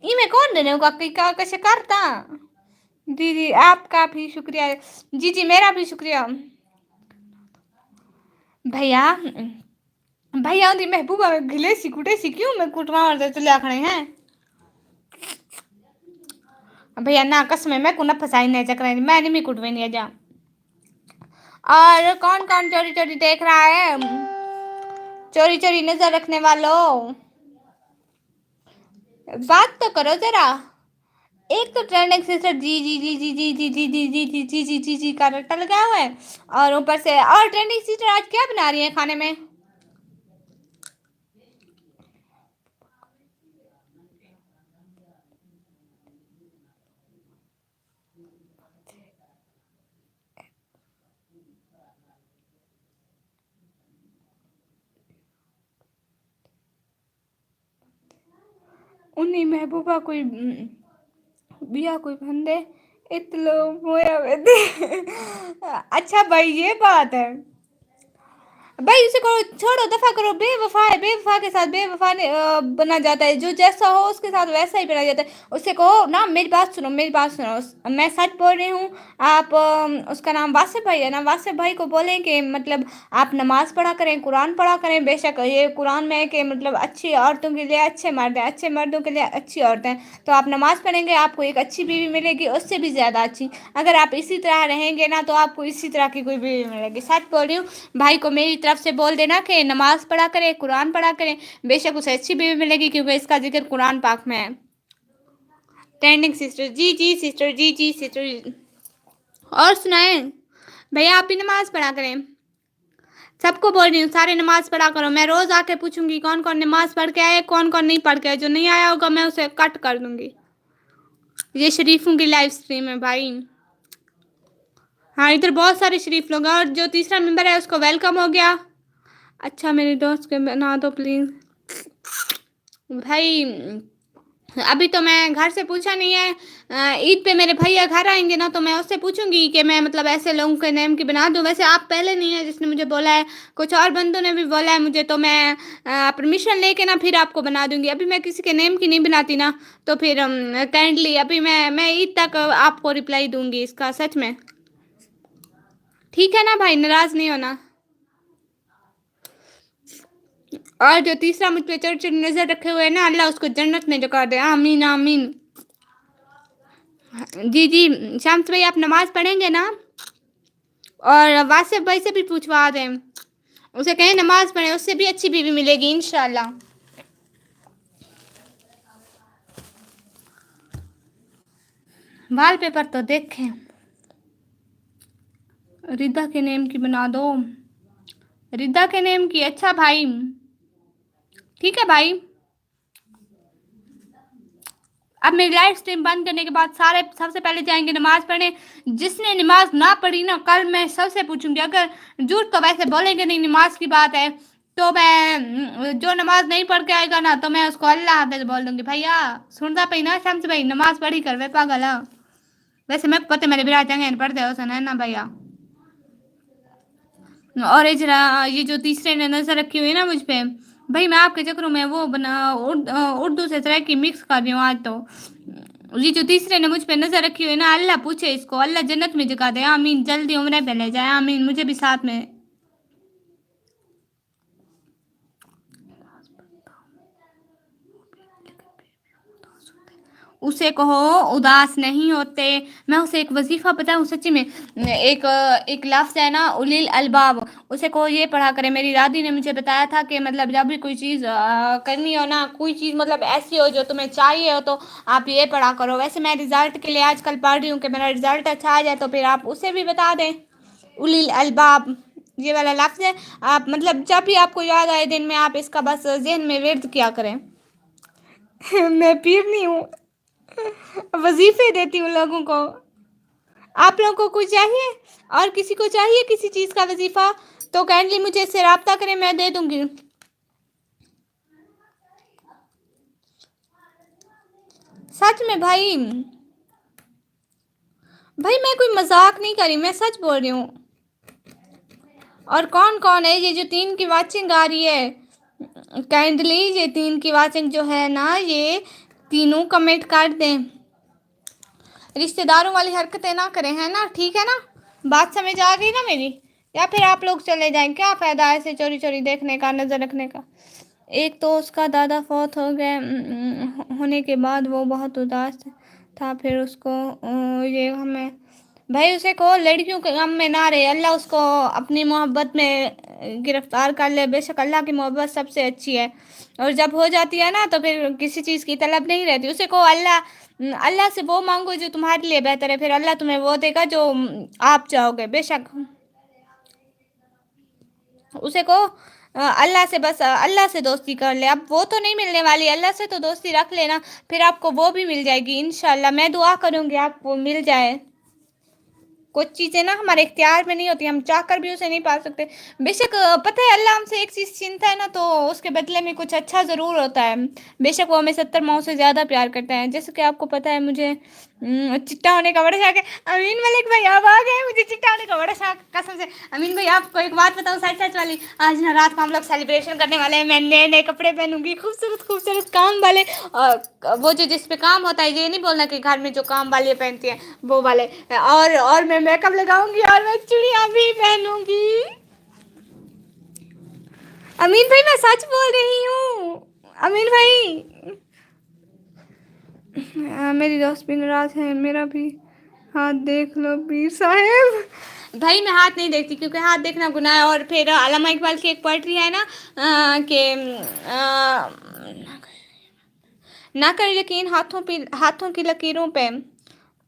इमे कौन देने का कैसे करता जी आपका भी शुक्रिया जी मेरा भी शुक्रिया भैया उनकी महबूबा गिले सी कुटे सी क्यों मैं कुटवा चले खड़े हैं भैया ना कसम मैं को न फसाई नहीं चक्कर मैं नहीं कुटवे नहीं जा और कौन चोरी देख रहा है चोरी नजर रखने वालों बात तो करो जरा एक तो ट्रेंडिंग सिस्टर जी का रट्टा लगा हुआ है और ऊपर से और ट्रेंडिंग सिस्टर आज क्या बना रही है खाने में اپنی محبوبہ کوئی بیا کوئی بندے اتلو مویا ویدے اچھا بھائی یہ بات ہے بھائی اسے کرو چھوڑو دفع کرو بے وفا ہے بے وفا کے ساتھ بے وفا بنا جاتا ہے جو جیسا ہو اس کے ساتھ ویسا ہی بنا جاتا ہے اسے کہو نا میری بات سنو میں سچ بول رہی ہوں آپ اس کا نام واسف بھائی ہے نا واسف بھائی کو بولیں کہ مطلب آپ نماز پڑھا کریں قرآن پڑھا کریں بے شک یہ قرآن میں ہے کہ مطلب اچھی عورتوں کے لیے اچھے مرد ہیں اچھے مردوں کے لیے اچھی عورتیں تو آپ نماز پڑھیں گے آپ کو ایک اچھی بیوی ملے گی اس سے بھی زیادہ اچھی اگر آپ اسی طرح رہیں گے نا تو آپ کو اسی طرح کی کوئی بیوی ملے گی سچ بول رہی ہوں بھائی کو میری طرف سے بول دینا کہ نماز پڑھا کرے قرآن پڑھا کرے بے شک اسے اچھی بیوی ملے گی کیونکہ اس کا ذکر قرآن پاک میں ہے ٹرینڈنگ سسٹر جی سسٹر جی سسٹر اور سنائیں بھیا آپ بھی نماز پڑھا کریں سب کو بول رہی ہوں سارے نماز پڑھا کرو میں روز آ کے پوچھوں گی کون کون نماز پڑھ کے آئے کون کون نہیں پڑھ کے آئے جو نہیں آیا ہوگا میں اسے کٹ کر دوں گی یہ شریفوں کی لائیو سٹریم ہے بھائی ہاں ادھر بہت سارے شریف لوگ ہیں اور جو تیسرا ممبر ہے اس کو ویلکم ہو گیا اچھا میری دوست کے بنا دو پلیز بھائی ابھی تو میں گھر سے پوچھا نہیں ہے عید پہ میرے بھیا گھر آئیں گے نا تو میں اس سے پوچھوں گی کہ میں مطلب ایسے لوگوں کے نیم کی بنا دوں ویسے آپ پہلے نہیں ہے جس نے مجھے بولا ہے کچھ اور بندوں نے بھی بولا ہے مجھے تو میں پرمیشن لے کے نا پھر آپ کو بنا دوں گی ابھی میں کسی کے نیم کی نہیں بناتی نا تو پھر کائنڈلی ابھی میں عید تک آپ کو رپلائی دوں گی اس کا سچ میں ٹھیک ہے نا بھائی ناراض نہیں ہونا اور جو تیسرا مجھ پہ چڑ نظر رکھے ہوئے نا اللہ اس کو جنت میں جگا دے آمین آمین جی شامس بھائی آپ نماز پڑھیں گے نا اور واسف بھائی سے بھی پوچھوا دیں اسے کہیں نماز پڑھیں اس سے بھی اچھی بیوی ملے گی انشاءاللہ وال پیپر تو دیکھیں ردا کے نیم کی بنا دو ردا کے نیم کی اچھا بھائی ٹھیک ہے بھائی اب میری لائف سٹریم بند کرنے کے بعد سارے سب سے پہلے جائیں گے نماز پڑھنے جس نے نماز نہ پڑھی نا کل میں سب سے پوچھوں گی اگر جھوٹ تو ویسے بولیں گے نہیں نماز کی بات ہے تو میں جو نماز نہیں پڑھ کے آئے گا نا تو میں اس کو اللہ حافظ بول دوں گی بھیا سنتا پہ نا شمس بھائی نماز پڑھی کر وے پاگل ویسے میں پتہ میرے برا چنگے پڑھتے ہو سن ہے نا بھیا اور یہ جو تیسرے نے نظر رکھی ہوئی نا مجھ پہ بھائی میں آپ کے چکروں میں وہ بنا اردو سے ترقی مکس کر رہی ہوں آج تو یہ جو تیسرے نے مجھ پہ نظر رکھی ہوئی نا اللہ پوچھے اس کو اللہ جنت میں جگا دے آمین جلدی عمرے پہ لے جائے آمین مجھے بھی ساتھ میں اسے کہو اداس نہیں ہوتے میں اسے ایک وظیفہ بتاؤں سچی میں ایک لفظ ہے نا الیل الباب اسے کہو یہ پڑھا کرے میری دادی نے مجھے بتایا تھا کہ مطلب جب بھی کوئی چیز کرنی ہو نا کوئی چیز مطلب ایسی ہو جو تمہیں چاہیے ہو تو آپ یہ پڑھا کرو ویسے میں رزلٹ کے لیے آج کل پڑھ رہی ہوں کہ میرا رزلٹ اچھا آ جائے تو پھر آپ اسے بھی بتا دیں الیل الباب یہ والا لفظ ہے آپ مطلب جب بھی آپ کو یاد آئے دن میں آپ اس کا بس ذہن میں ورد کیا کریں میں پیر نہیں ہوں وظیفے دیتی ہوں لوگوں کو آپ لوگوں کو کچھ چاہیے اور کسی کو چاہیے کسی چیز کا وظیفہ تو کائنڈلی مجھے اس سے رابطہ کریں میں دے دوں گی سچ میں بھائی میں کوئی مذاق نہیں کری میں سچ بول رہی ہوں اور کون ہے یہ جو 3 کی واچنگ آ رہی ہے کائنڈلی یہ 3 کی واچنگ جو ہے نا یہ تینوں کمنٹ کر دیں رشتہ داروں والی حرکتیں نہ کریں ہے نا ٹھیک ہے نا بات سمجھ آ گئی نا میری یا پھر آپ لوگ چلے جائیں کیا فائدہ ایسے چوری چوری دیکھنے کا نظر رکھنے کا ایک تو اس کا دادا فوت ہو گئے ہونے کے بعد وہ بہت اداس تھا پھر اس کو یہ ہمیں بھائی اسے کہو لڑکیوں کے غم میں نہ رہے اللہ اس کو اپنی محبت میں گرفتار کر لے بے شک اللہ کی محبت سب سے اچھی ہے اور جب ہو جاتی ہے نا تو پھر کسی چیز کی طلب نہیں رہتی اسے کہو اللہ سے وہ مانگو جو تمہارے لیے بہتر ہے پھر اللہ تمہیں وہ دے گا جو آپ چاہو گے بے شک اسے کہو اللہ سے بس اللہ سے دوستی کر لے اب وہ تو نہیں ملنے والی اللہ سے تو دوستی رکھ لینا پھر آپ کو وہ بھی مل جائے گی انشاءاللہ میں دعا کروں گی آپ کو مل جائے कुछ चीज़ें ना हमारे इख्तियार में नहीं होती, हम चाह कर भी उसे नहीं पा सकते। बेशक पता है अल्लाह हमसे एक चीज़ छीनता है ना तो उसके बदले में कुछ अच्छा ज़रूर होता है। बेशक वो हमें 70 माओ से ज़्यादा प्यार करता है। जैसे कि आपको पता है मुझे चिट्टा होने का बड़ा शौक है। अमीन मलिक भाई आप आ गए, मुझे चिट्टा होने का बड़ा शौक कसम से। अमीन भाई आपको एक बात बताऊं सच सच वाली, आज ना रात को हम लोग सेलिब्रेशन करने वाले हैं। मैं नए नए कपड़े पहनूंगी, खूबसूरत खूबसूरत काम वाले, वो जो जिस पे काम होता है, ये नहीं बोलना कि घर में जो काम वाली पहनती है वो वाले। और मैं मेकअप लगाऊंगी और मैं चूड़ियां भी पहनूंगी। अमीन भाई मैं सच बोल रही हूँ। अमीन भाई मेरी दोस्त भी नाराज है, मेरा भी हाथ देख लो पीर साहेब। भाई मैं हाथ नहीं देखती क्योंकि हाथ देखना गुनाह है। और फिर अल्लामा इकबाल की एक पोइट्री है ना कि ना कर यकीन हाथों की लकीरों पे।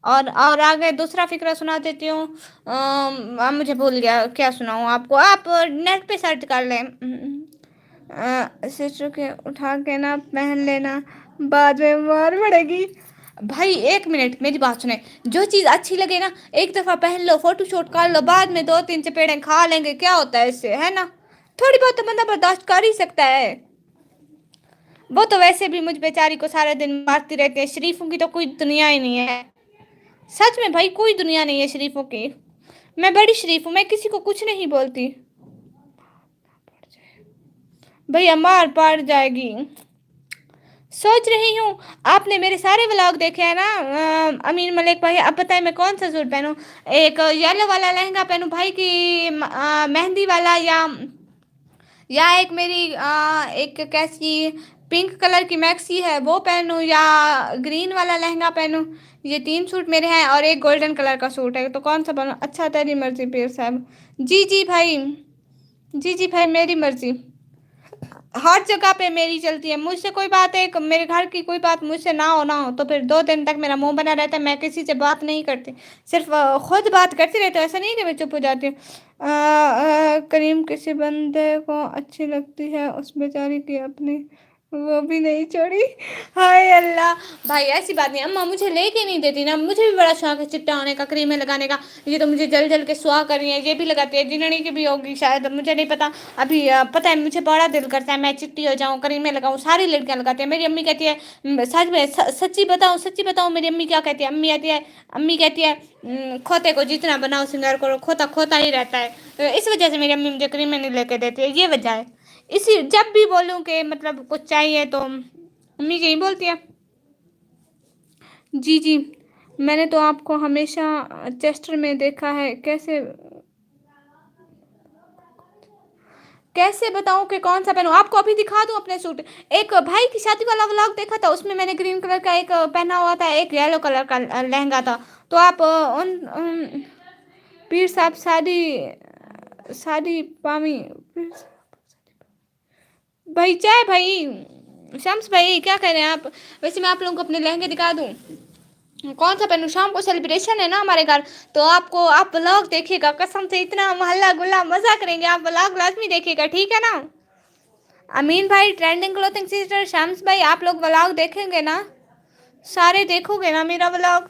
और आगे दूसरा फिक्रा सुना देती हूँ। अब मुझे भूल गया क्या सुनाऊँ आपको, आप नेट पे सर्च कर लें। सिस्टर के उठा के ना पहन लेना, बाद में मार पड़ेगी। भाई एक मिनट मेरी बात सुने, जो चीज़ अच्छी लगे ना एक दफ़ा पहन लो, फोटो शूट कर लो, बाद में 2-3 चपेड़े खा लेंगे, क्या होता है इससे, है ना। थोड़ी बहुत तो बंदा बर्दाश्त कर ही सकता है। वो तो वैसे भी मुझ बेचारी को सारा दिन मारती रहती है, शरीफों की तो कोई दुनिया ही नहीं है। सच में भाई कोई दुनिया नहीं है शरीफों की। मैं बड़ी शरीफ हूँ, मैं किसी को कुछ नहीं बोलती। भैया मार पड़ जाएगी। सोच रही हूँ आपने मेरे सारे व्लॉग देखे हैं ना अमीन मलिक भाई, अब पता है मैं कौन सा सूट पहनूं। एक येलो वाला लहंगा पहनूं भाई की मेहंदी वाला, या एक मेरी एक कैसी पिंक कलर की मैक्सी है वो पहनूं, या ग्रीन वाला लहंगा पहनूं। ये 3 सूट मेरे हैं और एक गोल्डन कलर का सूट है, तो कौन सा पहनूं। अच्छा तेरी मर्जी पीर साहब। जी जी भाई, जी जी भाई मेरी मर्जी। हर जगह पे मेरी चलती है, मुझसे कोई बात है, मेरे घर की कोई बात मुझसे ना हो तो फिर 2 दिन तक मेरा मुंह बना रहता है, मैं किसी से बात नहीं करती, सिर्फ खुद बात करती रहती हूँ। ऐसा नहीं है कि मैं चुप हो जाती हूँ। करीम किसी बंदे को अच्छी लगती है, उस बेचारी की अपनी वो भी नहीं छोड़ी। हाय अल्लाह। भाई ऐसी बात नहीं, अम्मा मुझे लेके नहीं देती ना, मुझे भी बड़ा शौक है चिट्टा होने का, क्रीमें लगाने का। ये तो मुझे जल जल के सुहा कर रही है, ये भी लगाती है, जिन्होंने की भी होगी शायद, मुझे नहीं पता। अभी पता है मुझे बड़ा दिल करता है मैं चिट्टी हो जाऊँ, क्रीमें लगाऊँ। सारी लड़कियां लगाती है। मेरी अम्मी कहती है सच में सच्ची बताऊँ मेरी अम्मी क्या कहती है। अम्मी कहती है खोते को जितना बनाओ सिंगार करो, खोता खोता ही रहता है। तो इस वजह से मेरी अम्मी मुझे क्रीमें नहीं लेके देती है, ये वजह है। इसी जब भी बोलूँ कि मतलब कुछ चाहिए तो अम्मी यही बोलती है। जी जी, मैंने तो आपको हमेशा चेस्टर में देखा है, कैसे कैसे बताऊं कि कौन सा पहनूं। आपको अभी दिखा दूं अपने सूट। एक भाई की शादी वाला व्लॉग देखा था, उसमें मैंने ग्रीन कलर का एक पहना हुआ था, एक येलो कलर का लहंगा था। तो आप पीर साहब शादी शादी पामी भाई चाय भाई शम्स भाई क्या कह रहे हैं आप। वैसे मैं आप लोगों को अपने लहंगे दिखा दूं, कौन सा पहनूं। शाम को सेलिब्रेशन है ना हमारे घर, तो आप व्लॉग देखिएगा, कसम से इतना हल्ला गुल्ला मजा करेंगे, आप व्लॉग लाजमी देखिएगा, ठीक है ना। अमीन भाई, ट्रेंडिंग क्लोथिंग सिस्टर, शम्स भाई, आप लोग व्लॉग देखेंगे ना, सारे देखोगे ना मेरा व्लॉग,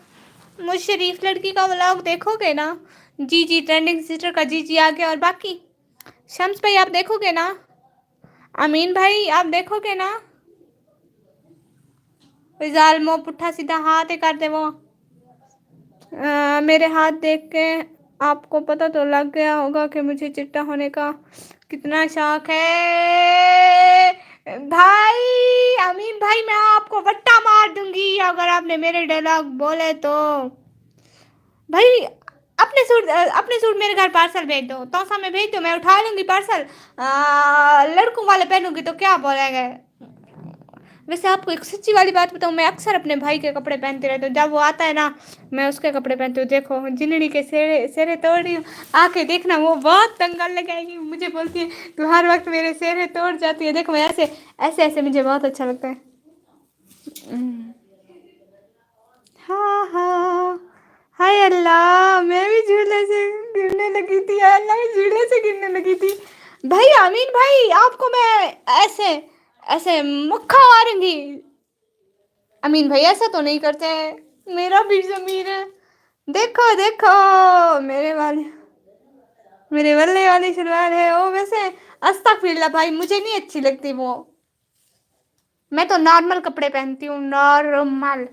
मुझ शरीफ लड़की का व्लॉग देखोगे ना। जी जी ट्रेंडिंग सिस्टर का जी जी आ गया। और बाकी शम्स भाई आप देखोगे ना, अमीन भाई आप देखोगे ना। जालमो पुट्ठा सीधा हाथ ही कर दे वो। मेरे हाथ देख के आपको पता तो लग गया होगा कि मुझे चिट्टा होने का कितना शौक है। भाई अमीन भाई मैं आपको वट्टा मार दूंगी अगर आपने मेरे डायलॉग बोले तो। भाई अपने सूट मेरे घर पार्सल भेज दो, तोसा में भेज दो, मैं उठा लूंगी पार्सल। लड़कों वाले पहनूंगी तो क्या बोलेंगे। वैसे आपको एक सच्ची वाली बात बताऊं, मैं अक्सर अपने भाई के कपड़े पहनती रहती हूँ, जब वो आता है ना मैं उसके कपड़े पहनती हूँ। देखो जिनड़ी के सेरे सेरे तोड़ रही हूँ, आके देखना वो बहुत तंग लगाएगी, मुझे बोलती है तू हर वक्त मेरे सेरे तोड़ जाती है। देखो मैं ऐसे ऐसे ऐसे मुझे बहुत अच्छा लगता है। हाँ हाँ। हाय अल्लाह मैं भी झूले से गिरने लगी थी, अल्लाह मैं झूले से गिरने लगी थी। भाई अमीन भाई आपको मैं ऐसे ऐसे मुक्का मारूंगी। अमीन भाई ऐसा तो नहीं करते हैं, मेरा भी जमीर है। देखो देखो, मेरे वाले मेरे बल्ले वाली सलवार है वो। वैसे अस्तगफिरुल्लाह भाई, मुझे नहीं अच्छी लगती वो। मैं तो नॉर्मल कपड़े पहनती हूँ, नॉर्मल।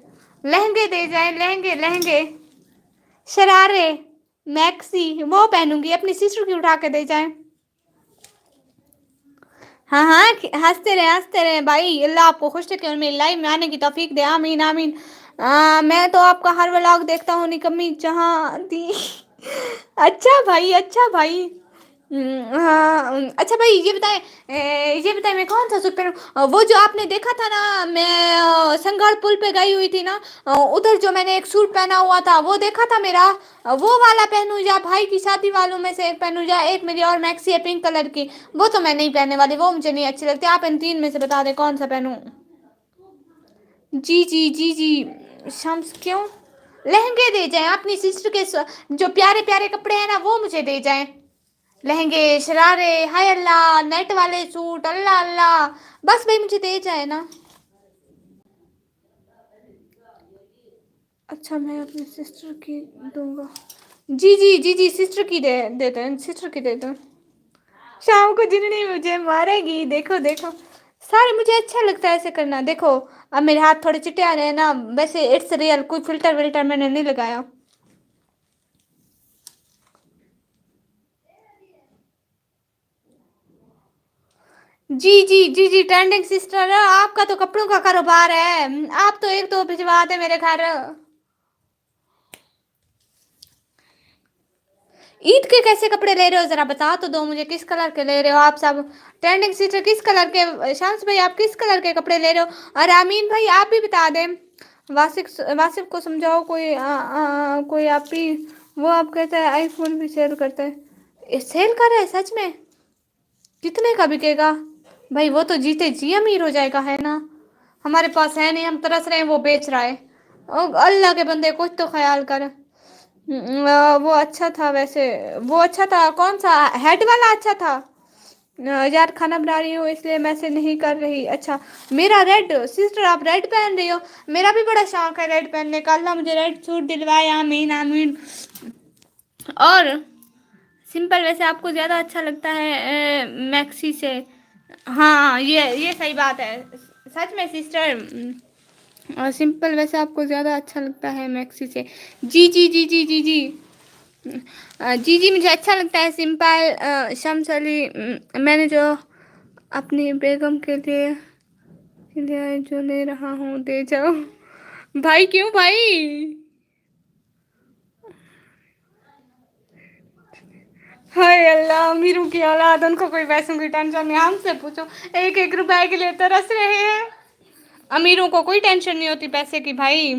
लहंगे दे जाए, लहंगे लहंगे, शरारे, मैक्सी वो पहनूंगी, अपनी सिस्टर की उठा के दे जाए। हाँ हाँ, हंसते रहे भाई। अल्लाह आपको खुश रखे और मेरी लाइफ में आने की तौफीक दे, आमीन आमीन। मैं तो आपका हर व्लॉग देखता हूँ, निकम्मी जहाँ दी। अच्छा भाई, अच्छा भाई। हाँ, अच्छा भाई, ये बताए मैं कौन सा सूट पहनूं? वो जो आपने देखा था ना, मैं संगड़ पुल पे गई हुई थी ना, उधर जो मैंने एक सूट पहना हुआ था वो देखा था मेरा, वो वाला पहनूं या भाई की शादी वालों में से एक पहनूं, या एक मेरी और मैक्सी है पिंक कलर की, वो तो मैं नहीं पहनने वाली, वो मुझे नहीं अच्छी लगती। आप इन तीन में से बता दें कौन सा पहनूं। जी जी जी जी। शम्स क्यों? लहंगे दे जाएं अपनी सिस्टर के, जो प्यारे प्यारे कपड़े हैं ना वो मुझे दे जाएं। लहंगे, शरारे, हाय अल्लाह, नेट वाले सूट, अल्लाह अल्लाह, बस भाई मुझे दे जाए ना। अच्छा, मैं अपनी सिस्टर की दूंगा। जी जी जी जी, सिस्टर की दे देते हैं, सिस्टर की देते हैं। शाम को जिन्होंने मुझे मारेगी, देखो देखो। सारे मुझे अच्छा लगता है ऐसे करना, देखो। अब मेरे हाथ थोड़े चिट्टे आ रहे हैं ना, वैसे इट्स रियल, कोई फिल्टर विल्टर मैंने नहीं लगाया। जी जी जी जी, ट्रेंडिंग सिस्टर, आपका तो कपड़ों का कारोबार है, आप तो एक तो भिजवा दे मेरे घर। ईद के कैसे कपड़े ले रहे हो, जरा बता तो दो मुझे, किस कलर के ले रहे हो आप सब? ट्रेंडिंग सिस्टर किस कलर के, शांस भाई आप किस कलर के कपड़े ले रहे हो? और आमीन भाई आप भी बता दें। वासिफ वासिफ को समझाओ, कोई आप भी। वो आप कहता है आईफोन भी सेल करता है, सेल कर रहा है सच में? कितने का बिकेगा? भाई वो तो जीते जी अमीर हो जाएगा, है ना? हमारे पास है नहीं, हम तरस रहे हैं, वो बेच रहा है। ओ अल्लाह के बंदे, कुछ तो ख्याल कर। वो अच्छा था वैसे। वो अच्छा था, कौन सा हेड वाला अच्छा था? यार खाना बना रही हूँ इसलिए मैसेज नहीं कर रही। अच्छा, मेरा रेड, सिस्टर आप रेड पहन रही हो? मेरा भी बड़ा शौक है रेड पहनने का, अल्लाह मुझे रेड सूट दिलवाए, आमीन आमीन। और सिंपल वैसे आपको ज़्यादा अच्छा लगता है मैक्सी से? हाँ, ये सही बात है, सच में सिस्टर। और सिंपल वैसे आपको ज़्यादा अच्छा लगता है मैक्सी से? जी जी जी जी जी जी। जी जी, मुझे अच्छा लगता है सिंपल। शम्स अली, मैंने जो अपनी बेगम के लिए जो ले रहा हूँ दे जाओ। भाई क्यों भाई? हाय अल्लाह, अमीरों की औलाद, उनको कोई पैसों की टेंशन नहीं, हमसे पूछो, एक एक रुपए के लिए तरस रहे हैं। अमीरों को कोई टेंशन नहीं होती पैसे की भाई।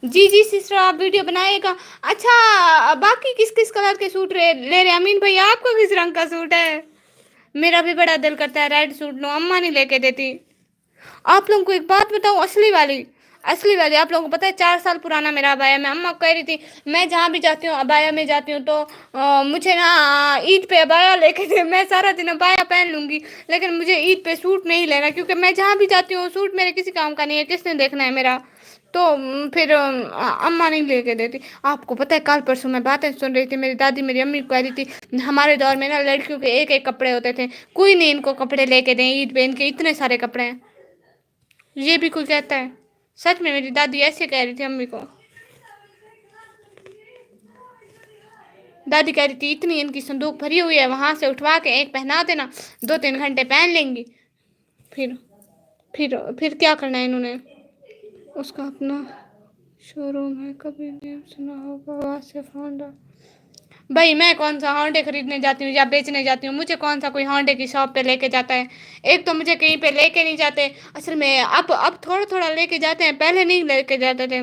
जी जी सिस्टर, आप वीडियो बनाएगा। अच्छा, बाकी किस किस कलर के सूट ले रहे अमीन भाई, आपको किस रंग का सूट है? मेरा भी बड़ा दिल करता है रेड सूट लो, अम्मा नहीं लेके देती। आप लोगों को एक बात बताऊं, असली वाली आप लोगों को पता है, 4 साल पुराना मेरा अबाया, मैं अम्मा को कह रही थी मैं जहाँ भी जाती हूँ अबाया में जाती हूँ, तो मुझे ना ईद पे अबाया लेके दे, मैं सारा दिन अबाया पहन लूंगी, लेकिन मुझे ईद पे सूट नहीं लेना, क्योंकि मैं जहाँ भी जाती हूँ सूट मेरे किसी काम का नहीं है, किसने देखना है मेरा? तो फिर अम्मा नहीं लेके देती। आपको पता है कल परसों मैं बातें सुन रही थी, मेरी दादी मेरी अम्मी को कह रही थी हमारे दौर में ना लड़कियों के एक एक कपड़े होते थे, कोई नहीं इनको कपड़े लेके दें ईद पे, इनके इतने सारे कपड़े हैं। ये भी कोई कहता है? सच में मेरी दादी ऐसे कह रही थी अम्मी को। दादी कह रही थी इतनी इनकी संदूक भरी हुई है, वहां से उठवा के एक पहना देना, 2-3 घंटे पहन लेंगी, फिर फिर क्या करना है इन्होंने? उसका अपना शोरूम है, कभी नहीं सुना होगा वासिफ होंडा। भाई मैं कौन सा होंडे खरीदने जाती हूँ या बेचने जाती हूँ, मुझे कौन सा कोई होंडे की शॉप पे लेके जाता है? एक तो मुझे कहीं पे लेके नहीं जाते, असल में अब थोड़ा थोड़ा लेके जाते हैं, पहले नहीं लेके जाते थे।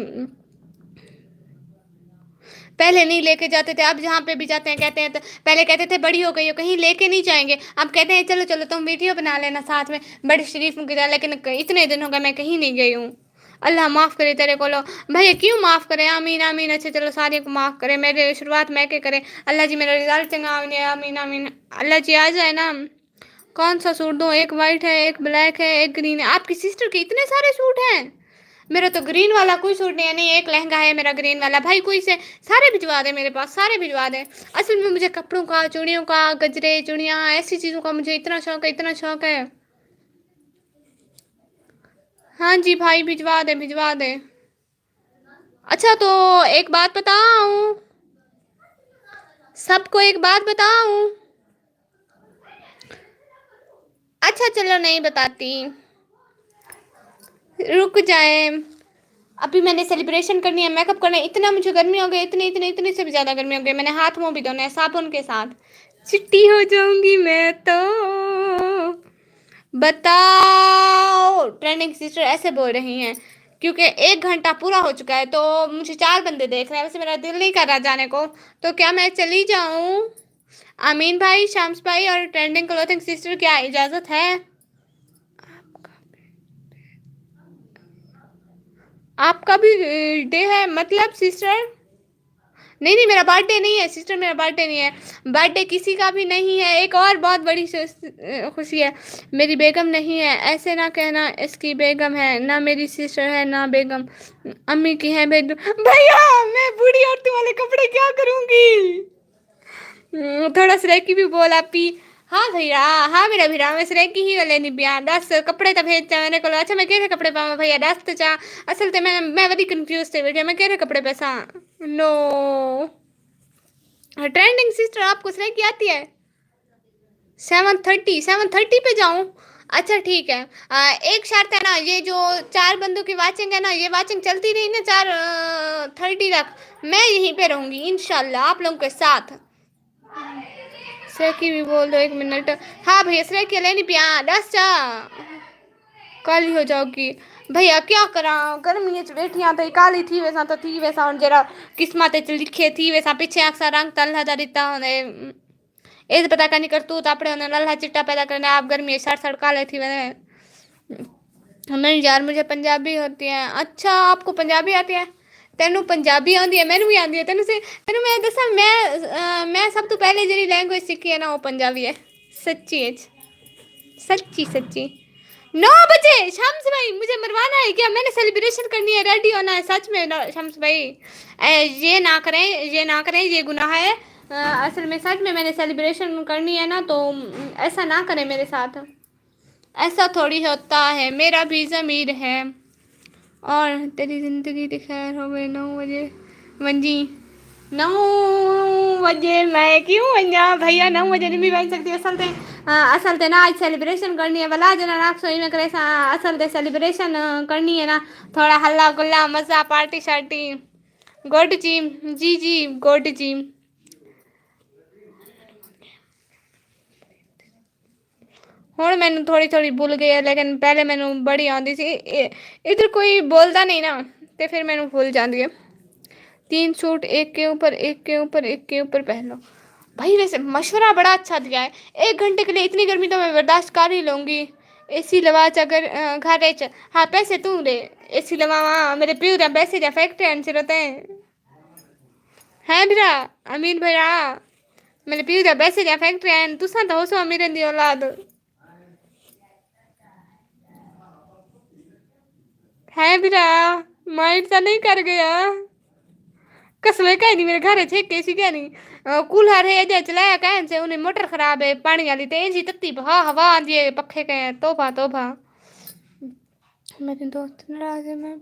पहले नहीं लेके जाते थे, अब जहाँ पे भी जाते हैं कहते हैं, तो पहले कहते थे बड़ी हो गई हो कहीं लेके नहीं जाएंगे, अब कहते हैं चलो चलो तुम वीडियो बना लेना साथ में, बड़ी शरीफ की तरह, लेकिन इतने दिन हो गए मैं कहीं नहीं गई हूँ। अल्लाह माफ़ करे तेरे को लो। भैया क्यों माफ़ करे, आमीन आमीन, अच्छा चलो सारे को माफ़ करे, मेरे शुरुआत मैं के करे, अल्लाह जी मेरा रिजल्ट चंगा आमीन आमीन आमीन, अल्लाह जी आ जाए ना। कौन सा सूट दूँ? एक वाइट है, एक ब्लैक है, एक ग्रीन है। आपकी सिस्टर के इतने सारे सूट हैं? मेरा तो ग्रीन वाला कोई सूट नहीं है, नहीं एक लहंगा है मेरा ग्रीन वाला। भाई कोई से सारे भिजवा दे मेरे पास, सारे भिजवा दे। असल में मुझे कपड़ों का, चूड़ियों का, गजरे चूड़ियाँ ऐसी चीज़ों का मुझे इतना शौक है, इतना शौक है। हाँ जी भाई भिजवा दे, भिजवा दे। अच्छा तो एक बात बताऊँ, सबको एक बात बताऊँ। अच्छा चलो नहीं बताती, रुक जाए। अभी मैंने सेलिब्रेशन करनी है, मेकअप करना है, इतना मुझे गर्मी हो गई, इतनी इतनी इतनी से भी ज़्यादा गर्मी हो गई। मैंने हाथ मुंह भी धोने हैं साबुन के साथ। चिट्टी हो जाऊंगी मैं तो। बताओ ट्रेंडिंग सिस्टर ऐसे बोल रही हैं क्योंकि 1 घंटा पूरा हो चुका है, तो मुझे 4 बंदे देख रहे हैं। वैसे मेरा दिल नहीं कर रहा जाने को, तो क्या मैं चली जाऊं? अमीन भाई, शाम्स भाई और ट्रेंडिंग क्लोथिंग सिस्टर, क्या इजाज़त है? आपका भी डे है मतलब सिस्टर? नहीं नहीं, मेरा बर्थडे नहीं है सिस्टर, मेरा बर्थडे नहीं है। बर्थडे किसी का भी नहीं है। एक और बहुत बड़ी खुशी है, मेरी बेगम नहीं है। ऐसे ना कहना, इसकी बेगम है ना, मेरी सिस्टर है ना बेगम, अम्मी की है बेगम। भैया मैं बूढ़ी औरतों वाले कपड़े क्या करूंगी? थोड़ा सरेकी भी बोला पी। हाँ भैया, हाँ मेरा भीरा, मैं सरेकी ही लेनी पिया। दस कपड़े तो भेज चा मैंने को। अच्छा मैं केरे कपड़े पावा भैया, दस तो चा। असल ते मैं बड़ी कंफ्यूज थे बेटा, मैं केरे कपड़े पैसा। नो ट्रेंडिंग सिस्टर, आपको सरेकी आती है? 7:30 पे जाऊं? अच्छा ठीक है। एक शर्त है ना, ये जो 4 बंदों की वाचिंग है ना, ये वाचिंग चलती रही ना 4:30 तक, मैं यहीं पे रहूंगी इंशाल्लाह आप लोगों के साथ। सरेकी भी बोल दो 1 मिनट। हाँ भैया सरेकी लेनी पिया, 10 चा काली हो जाओगी। भैया क्या करा, गर्मी च बैठिया तो काली थी वैसा तो थी वैसा, हूँ जरा किस्मत च लिखे थी वैसा, पीछे अक्सर रंग तलहा दा दिता होने। ये तो पता करनी कर तू अपने होने लल्हा चिट्टा पैदा करने, आप गर्मी सड़ सड़ काले थी मैंने। नहीं यार मुझे पंजाबी होती है। अच्छा आपको पंजाबी आती है? तेनू पंजाबी आती है, मैनू भी आती है। तेनू मैं दसा, मैं सब तो पहले जी लैंग्वेज सीखी है ना वो पंजाबी है। सच्ची है, सच्ची सच्ची। 9 बजे शम्स भाई, मुझे मरवाना है क्या? मैंने सेलिब्रेशन करनी है, रेडी होना है सच में शम्स भाई। ये ना करें, ये ना करें, ये गुनाह है। असल में सच में मैंने सेलिब्रेशन करनी है ना, तो ऐसा ना करें मेरे साथ। ऐसा थोड़ी होता है, मेरा भी ज़मीर है। और तेरी ज़िंदगी की खैर हो गई। 9 बजे मंजी, 9 बजे मैं क्यों वंजा भैया? 9 बजे नहीं भी बन सकती असल ते ना आज सेलिब्रेशन करनी है वाला जना ना सोई में करे असल ते सेलिब्रेशन करनी है ना, थोड़ा हल्ला गुल्ला मज़ा पार्टी शार्टी। गुड जी, जी जी गुड जी। ਹੁਣ ਮੈਨੂੰ थोड़ी थोड़ी भूल गई है, लेकिन पहले मैनू बड़ी आती सी। इधर कोई बोलता नहीं ना, तो फिर मैनू भूल जाती है। 3 सूट एक के ऊपर एक के ऊपर एक के ऊपर पहन लो। भाई वैसे मशवरा बड़ा अच्छा दिया है। 1 घंटे के लिए इतनी गर्मी तो मैं बर्दाश्त कर ही लूँगी। एसी लवा च अगर घर च, हाँ पैसे तू दे, एसी लवावा मेरे प्यू दे पैसे जा फैक्ट्री सिरते हैं भरा। अमीन भरा मेरे प्यू दे पैसे जा फैक्ट्री तुसा तो हो सो अमीर दी औलाद है भरा। माइंड सा नहीं कर गया कसवे कह नहीं मेरे घर छे कैसी क्या नहीं कूलर है जे चलाया कहन से उन्हें मोटर खराब है पानी वाली तेज ही तत्ती हवा हवा आती है पखे के तोहफा तोहफा। मेरे दोस्त नाराज है, मैं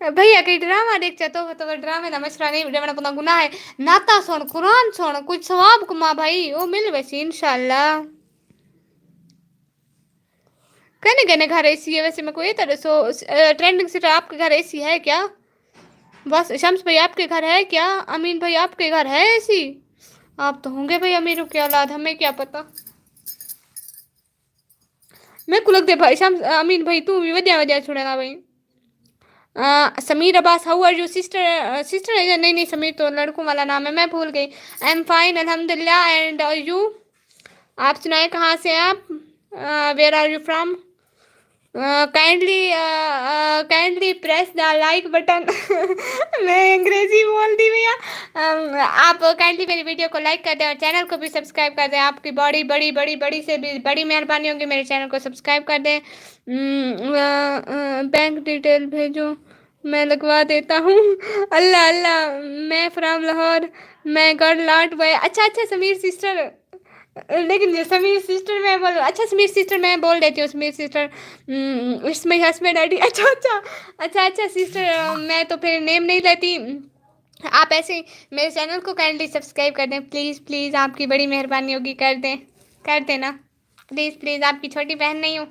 भैया कई ड्रामा देख तो ड्रामे का मशरा नहीं ड्रामा पुना गुनाह है। नाता सुन कुरान सुन कुछ सवाब कुमा भाई वो मिल वैसी इंशाल्लाह। कहने कहने घर एसी है वैसे मैं कोई तरह सो ट्रेंडिंग से आपके घर एसी है क्या? बस शम्स भाई आपके घर है क्या? अमीन भाई आपके घर है एसी? आप तो होंगे भाई अमीरों की औलाद, हमें क्या पता। मैं को लगते भाई शम्स अमीन भाई तू भी वजह वजह छुड़ेगा भाई। Sameer Abbas how are you sister? Sister है नहीं नहीं, समीर तो लड़कों वाला नाम है, मैं भूल गई। आई एम फाइन अल्हम्दुलिल्लाह एंड यू? आप सुनाए कहाँ से आप? Where are you from? Kindly press the like button मैं अंग्रेजी बोल दी भैया। आप काइंडली मेरी वीडियो को लाइक कर दें और चैनल को भी सब्सक्राइब कर दें। आपकी बड़ी बड़ी बड़ी बड़ी से भी बड़ी मेहरबानी होगी, मेरे चैनल को सब्सक्राइब कर दें। बैंक डिटेल भेजो, मैं लगवा देता हूँ। अल्लाह अल्लाह, मैं फ्रॉम लाहौर, मैं गॉड लॉट बॉय। अच्छा अच्छा समीर सिस्टर, लेकिन ये समीर सिस्टर मैं बोल, अच्छा समीर सिस्टर मैं बोल देती हूँ। Sameer sister it's my husband ID. अच्छा अच्छा अच्छा अच्छा सिस्टर, मैं तो फिर नेम नहीं लेती। आप ऐसे ही मेरे चैनल को काइंडली सब्सक्राइब कर दें प्लीज़ प्लीज़, आपकी बड़ी मेहरबानी होगी, कर देना प्लीज़ प्लीज़। आपकी छोटी बहन नहीं हूँ,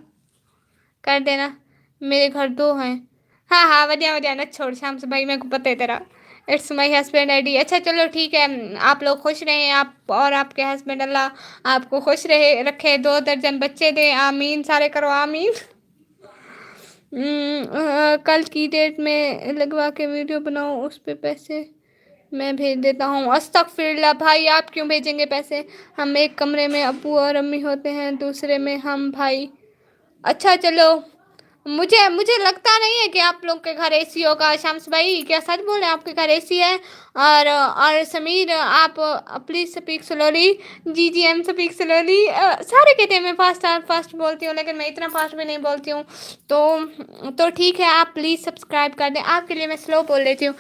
कर देना। मेरे घर 2 हैं। हाँ हाँ वधिया वधिया न छोड़ शाम से भाई, मेरे को पता है तेरा। It's my husband ID. अच्छा चलो ठीक है, आप लोग खुश रहें, आप और आपके हस्बैंड, अल्लाह आपको खुश रहे रखे, 2 दर्जन बच्चे दे, आमीन सारे करो आमीन। कल की डेट में लगवा के वीडियो बनाओ, उस पे पैसे मैं भेज देता हूँ। अस्तगफिरुल्लाह भाई, आप क्यों भेजेंगे पैसे? हम एक कमरे में अब्बू और अम्मी होते हैं, दूसरे में हम भाई। अच्छा चलो, मुझे मुझे लगता नहीं है कि आप लोग के घर एसी होगा। शम्स भाई क्या सच बोल रहे हैं, आपके घर एसी है? और समीर आप प्लीज़ स्पीक स्लोली। जी जी एम स्पीक स्लोली। सारे कहते हैं मैं फास्ट फास्ट बोलती हूँ, लेकिन मैं इतना फास्ट भी नहीं बोलती हूँ। तो ठीक है, आप प्लीज़ सब्सक्राइब कर दें, आपके लिए मैं स्लो बोल लेती हूँ।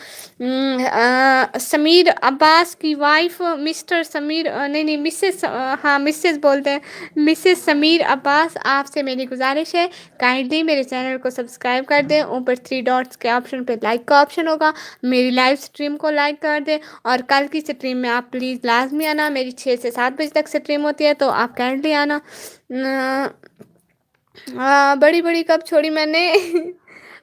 समीर अब्बास की वाइफ मिस्टर समीर, नहीं नहीं मिसेस, हाँ मिसेस बोलते हैं, मिसेस समीर अब्बास, आपसे मेरी गुजारिश है काइंडली मेरे चैनल को सब्सक्राइब कर दें। ऊपर 3 डॉट्स के ऑप्शन पे लाइक का ऑप्शन होगा, मेरी लाइव स्ट्रीम को लाइक कर दें। और कल की स्ट्रीम में आप प्लीज़ लाजमी आना, मेरी 6 से 7 बजे तक स्ट्रीम होती है, तो आप काइंडली आना। बड़ी बड़ी कब छोड़ी मैंने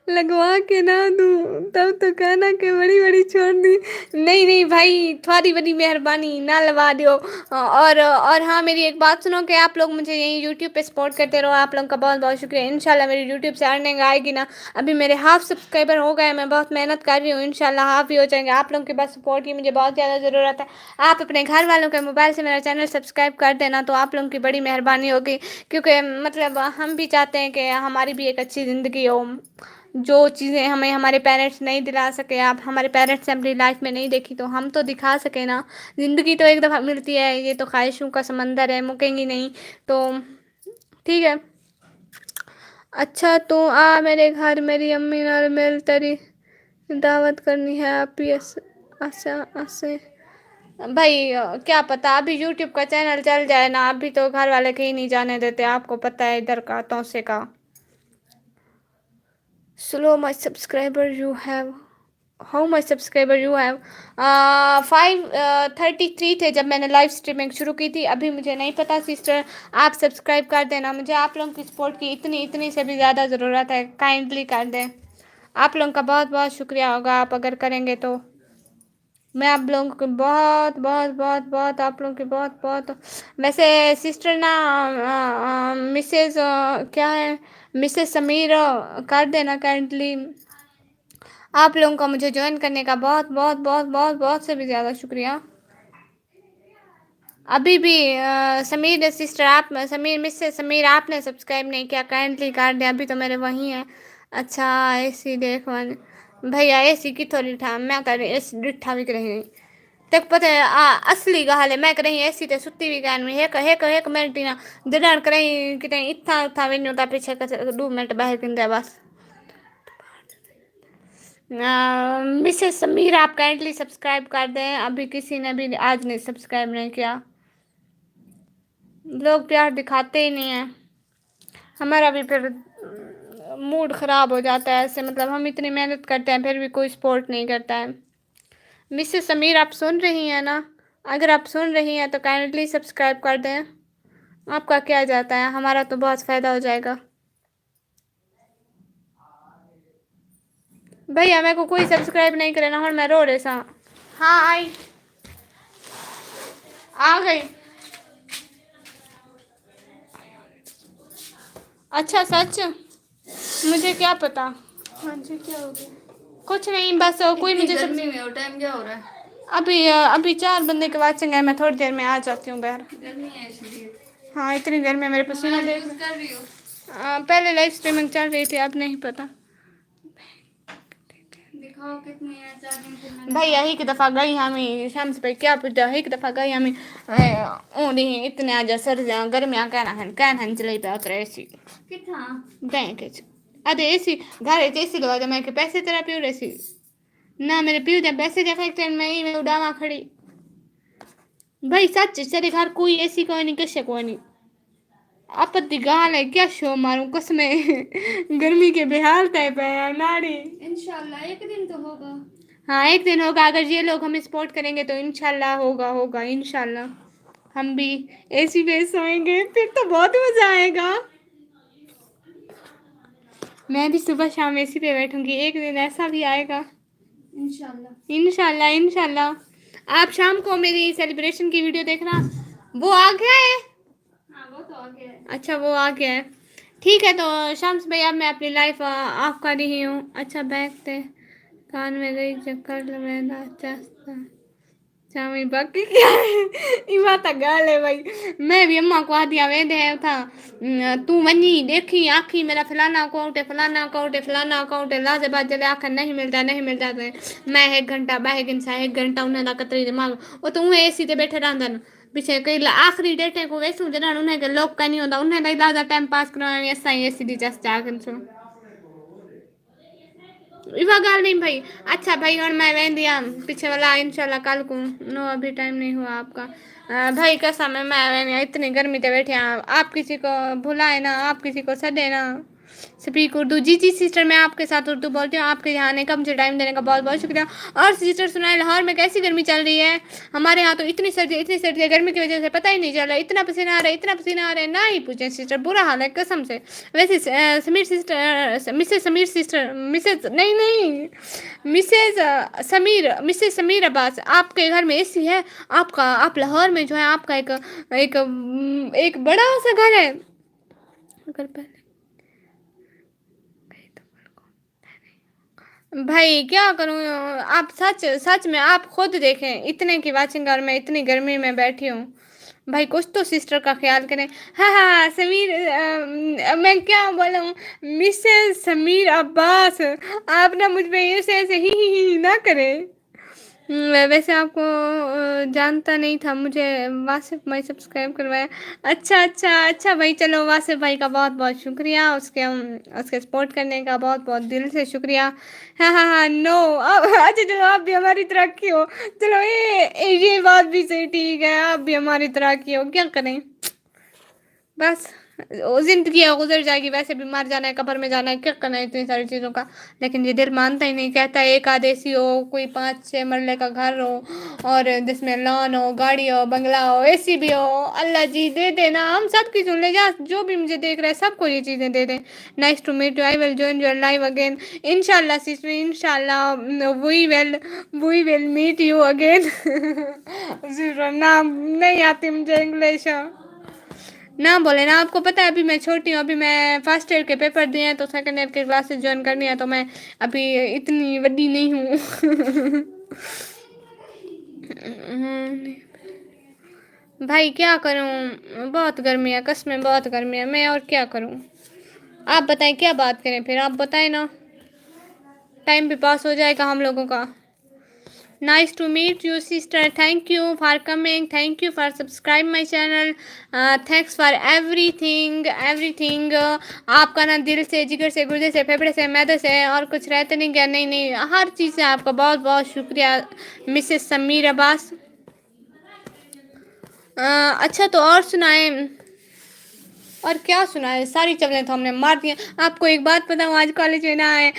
लगवा के ना दूँ तब तो कहना कि बड़ी बड़ी छोड़ दी। नहीं नहीं भाई, थोड़ी बड़ी मेहरबानी ना लगा दो। और हाँ मेरी एक बात सुनो कि आप लोग मुझे यहीं यूट्यूब पे सपोर्ट करते रहो, आप लोगों का बहुत बहुत शुक्रिया। इंशाल्लाह मेरी यूट्यूब से अर्निंग आएगी ना, अभी मेरे हाफ सब्सक्राइबर हो गए, मैं बहुत मेहनत कर रही हूँ, इंशाल्लाह हाफ ही हो जाएंगे। आप लोगों के पास सपोर्ट की मुझे बहुत ज़्यादा ज़रूरत है। आप अपने घर वालों के मोबाइल से मेरा चैनल सब्सक्राइब कर देना, तो आप लोगों की बड़ी मेहरबानी होगी, क्योंकि मतलब हम भी चाहते हैं कि हमारी भी एक अच्छी ज़िंदगी हो। जो चीज़ें हमें हमारे पेरेंट्स नहीं दिला सके, आप हमारे पेरेंट्स ने अपनी लाइफ में नहीं देखी, तो हम तो दिखा सके ना। ज़िंदगी तो एक दफ़ा मिलती है, ये तो ख्वाहिशों का समंदर है, मुकेंगी नहीं। तो ठीक है। अच्छा तो आ मेरे घर, मेरी अम्मी और मेरी तेरी दावत करनी है आप ही आशा से। भाई क्या पता, अभी यूट्यूब का चैनल चल जाए ना, अभी तो घर वाले कहीं नहीं जाने देते, आपको पता है इधर का तौसे का। Slow my subscriber you have, how much subscriber you have? 533 थे जब मैंने लाइव स्ट्रीमिंग शुरू की थी, अभी मुझे नहीं पता सिस्टर। आप सब्सक्राइब कर देना, मुझे आप लोगों की सपोर्ट की इतनी इतनी से भी ज़्यादा ज़रूरत है, काइंडली कर दें। आप लोगों का बहुत बहुत शुक्रिया होगा आप अगर करेंगे तो। मैं आप लोगों को बहुत बहुत बहुत बहुत आप लोगों की बहुत बहुत। वैसे सिस्टर ना मिसेस क्या है, मिसेस समीर कर देना काइंडली। आप लोगों का मुझे ज्वाइन करने का बहुत बहुत बहुत बहुत बहुत से भी ज़्यादा शुक्रिया। अभी भी समीर सिस्टर, आप समीर मिसेस समीर आपने सब्सक्राइब नहीं किया, काइंडली कर दें, अभी तो मेरे वहीं है। अच्छा ऐसी देख वन भैया, ऐसी की थोड़ी ठा मैं कर रही ऐसी डिठा भी करें नहीं तक पता है असली गल है, मैं करें ऐसी ते सुती भी कहन में एक मिनट ही ना दिनर करें कि इतना था वेन्यू था पीछे 2 मिनट बाहर किंदा बस। मिसेस समीर आप काइंडली सब्सक्राइब कर दें, अभी किसी ने भी आज नहीं सब्सक्राइब नहीं किया, लोग प्यार दिखाते ही नहीं है, हमारा भी फिर मूड ख़राब हो जाता है ऐसे, मतलब हम इतनी मेहनत करते हैं फिर भी कोई सपोर्ट नहीं करता है। मिसेस समीर आप सुन रही हैं ना? अगर आप सुन रही हैं तो काइंडली सब्सक्राइब कर दें, आपका क्या जाता है, हमारा तो बहुत फ़ायदा हो जाएगा। भैया मेरे को कोई सब्सक्राइब नहीं करे ना, और मैं रो रहे सा। हाँ आई आ गई। अच्छा सच, मुझे क्या पता। हाँ जी क्या हो गया? कुछ नहीं बस कोई मुझे गर्मी में और टाइम क्या हो रहा है? अभी 4 बंदे के बाद चंगा, मैं थोड़ी देर में आ जाती हूँ बाहर। गर्मी है इसलिए। हाँ इतनी देर में मेरे पसीना देख। यूज कर रही हो? पहले लाइव स्ट्रीमिंग चल रही थी, अब नहीं पता। दिखाओ कितनी है चार्जिंग फिर मैंने। भैया एक दफ़ा गई हमें शम्स पे क्या पूछा, एक दफ़ा गई हमें ओदी इतने आज सर्दियाँ गर्मियाँ कहना चले पे उतर एसी कितना बैंक अरे एसी घर एसी लगा दे मैं के पैसे तेरा पियो रेसी ना मेरे पियो दे पैसे दे फैक्ट्री में ही मैं उड़ावा खड़ी भाई सच तेरे घर कोई एसी कोई नहीं किसे कोई नहीं आपत्ति गाल है क्या शो मारूं कसमें गर्मी के बेहाल तय पे है नाड़ी। इंशाल्लाह एक दिन तो होगा। हाँ एक दिन होगा, अगर ये लोग हमें सपोर्ट करेंगे तो इंशाल्लाह होगा इंशाल्लाह हम भी एसी पे सोएंगे, फिर तो बहुत मजा आएगा। मैं भी सुबह शाम एसी पे बैठूंगी, एक दिन ऐसा भी आएगा इंशाल्लाह। इंशाल्लाह। आप शाम को मेरी सेलिब्रेशन की वीडियो देखना, वो आ गया है। हाँ वो तो आ गया है। अच्छा वो आ गया है, ठीक है। तो शाम्स भाई अब मैं अपनी लाइफ ऑफ कर रही हूँ। अच्छा बैग थे कान में गई चक्कर लगाना चाहता चामी बाकी क्या है ये बात गाल है भाई। मैं भी अम्मा को आ दिया वे दे था तू वनी देखी आखी मेरा फलाना अकाउंट है फलाना अकाउंट है लाजबाद जले आखिर नहीं मिलता तो मैं 1 घंटा बह गिनसा 1 घंटा उन्हें दा कतरी दिमाग वो तो उन्हें एसी ते बैठे रहंदा न पीछे कई आखिरी डेटे को वैसू जरा उन्हें के लोग का नहीं होता उन्हें लाई लाजा टाइम पास करवानी असा एसी दी जस्ट आगन सो इवा गाल नहीं भाई। अच्छा भाई और मैं वेंदी पीछे वाला इंशाल्लाह कल को नो अभी टाइम नहीं हुआ आपका भाई कसम है मैं वेंदी इतनी गर्मी ते बैठे आप किसी को भुलाए ना आप किसी को सदे ना। स्पीक उर्दू जी सिस्टर मैं आपके साथ उर्दू बोलती हूँ। आपके यहाँ आने का मुझे टाइम देने का बहुत बहुत शुक्रिया। और सिस्टर सुनाए लाहौर में कैसी गर्मी चल रही है? हमारे यहाँ तो इतनी सर्दी है गर्मी की वजह से पता ही नहीं चल रहा इतना पसीना आ रहा है ना ही पूछे सिस्टर बुरा हाल है कसम से। वैसे समीर सिस्टर मिसेस नहीं मिसेस समीर अब्बास आपके घर में एसी है? आपका आप लाहौर में जो है आपका एक बड़ा सा घर है। अगर पहले भाई क्या करूँ आप सच में आप खुद देखें इतने की वाचिंग और मैं इतनी गर्मी में बैठी हूँ। भाई कुछ तो सिस्टर का ख्याल करें। हाँ समीर मैं क्या बोलूँ मिसेस समीर अब्बास आप ना मुझ पे ऐसे ही ना करें। वैसे आपको जानता नहीं था मुझे वासिफ भाई सब्सक्राइब करवाया। अच्छा भाई चलो वासिफ भाई का बहुत बहुत शुक्रिया उसके सपोर्ट करने का बहुत बहुत दिल से शुक्रिया। हाँ नो अच्छा चलो आप भी हमारी तरह की हो चलो ये बात भी सही ठीक है आप भी हमारी तरह की हो क्या करें बस जिंदगी गुजर जाएगी वैसे भी मर जाना है कब्र में जाना है क्या करना है इतनी सारी चीज़ों का। लेकिन ये दिल मानता ही नहीं कहता है एक आदेशी हो कोई 5-6 मरले का घर हो और जिसमें लॉन हो गाड़ी हो बंगला हो एसी भी हो अल्लाह जी दे देना हम सब की सुन ले जा जो भी मुझे देख रहा है सबको ये चीज़ें दे दें। Nice to meet you I will join your live again इंशाल्लाह सिस्टर इंशाल्लाह we will meet you again. नाम नहीं आती मुझे इंग्लिश ना बोले ना आपको पता है अभी मैं छोटी हूँ अभी मैं फर्स्ट ईयर के पेपर दिए हैं तो सेकंड ईयर के क्लासेस ज्वाइन करनी है तो मैं अभी इतनी बड़ी नहीं हूँ। भाई क्या करूँ बहुत गर्मी है कसमें बहुत गर्मी है मैं और क्या करूँ आप बताएं क्या बात करें फिर आप बताएं ना टाइम भी पास हो जाएगा हम लोगों का। Nice to meet you sister thank you for coming thank you for subscribe my channel thanks for everything आपका ना दिल से जिगर से गुर्दे से फेफड़े से मैदे से और कुछ रहते नहीं क्या नहीं हर चीज़ से आपका बहुत बहुत शुक्रिया मिसेस समीर अब्बास। अच्छा तो और सुनाएं और क्या सुना है सारी चवलें तो हमने मार दी। आपको एक बात पता हूँ आज कॉलेज में ना है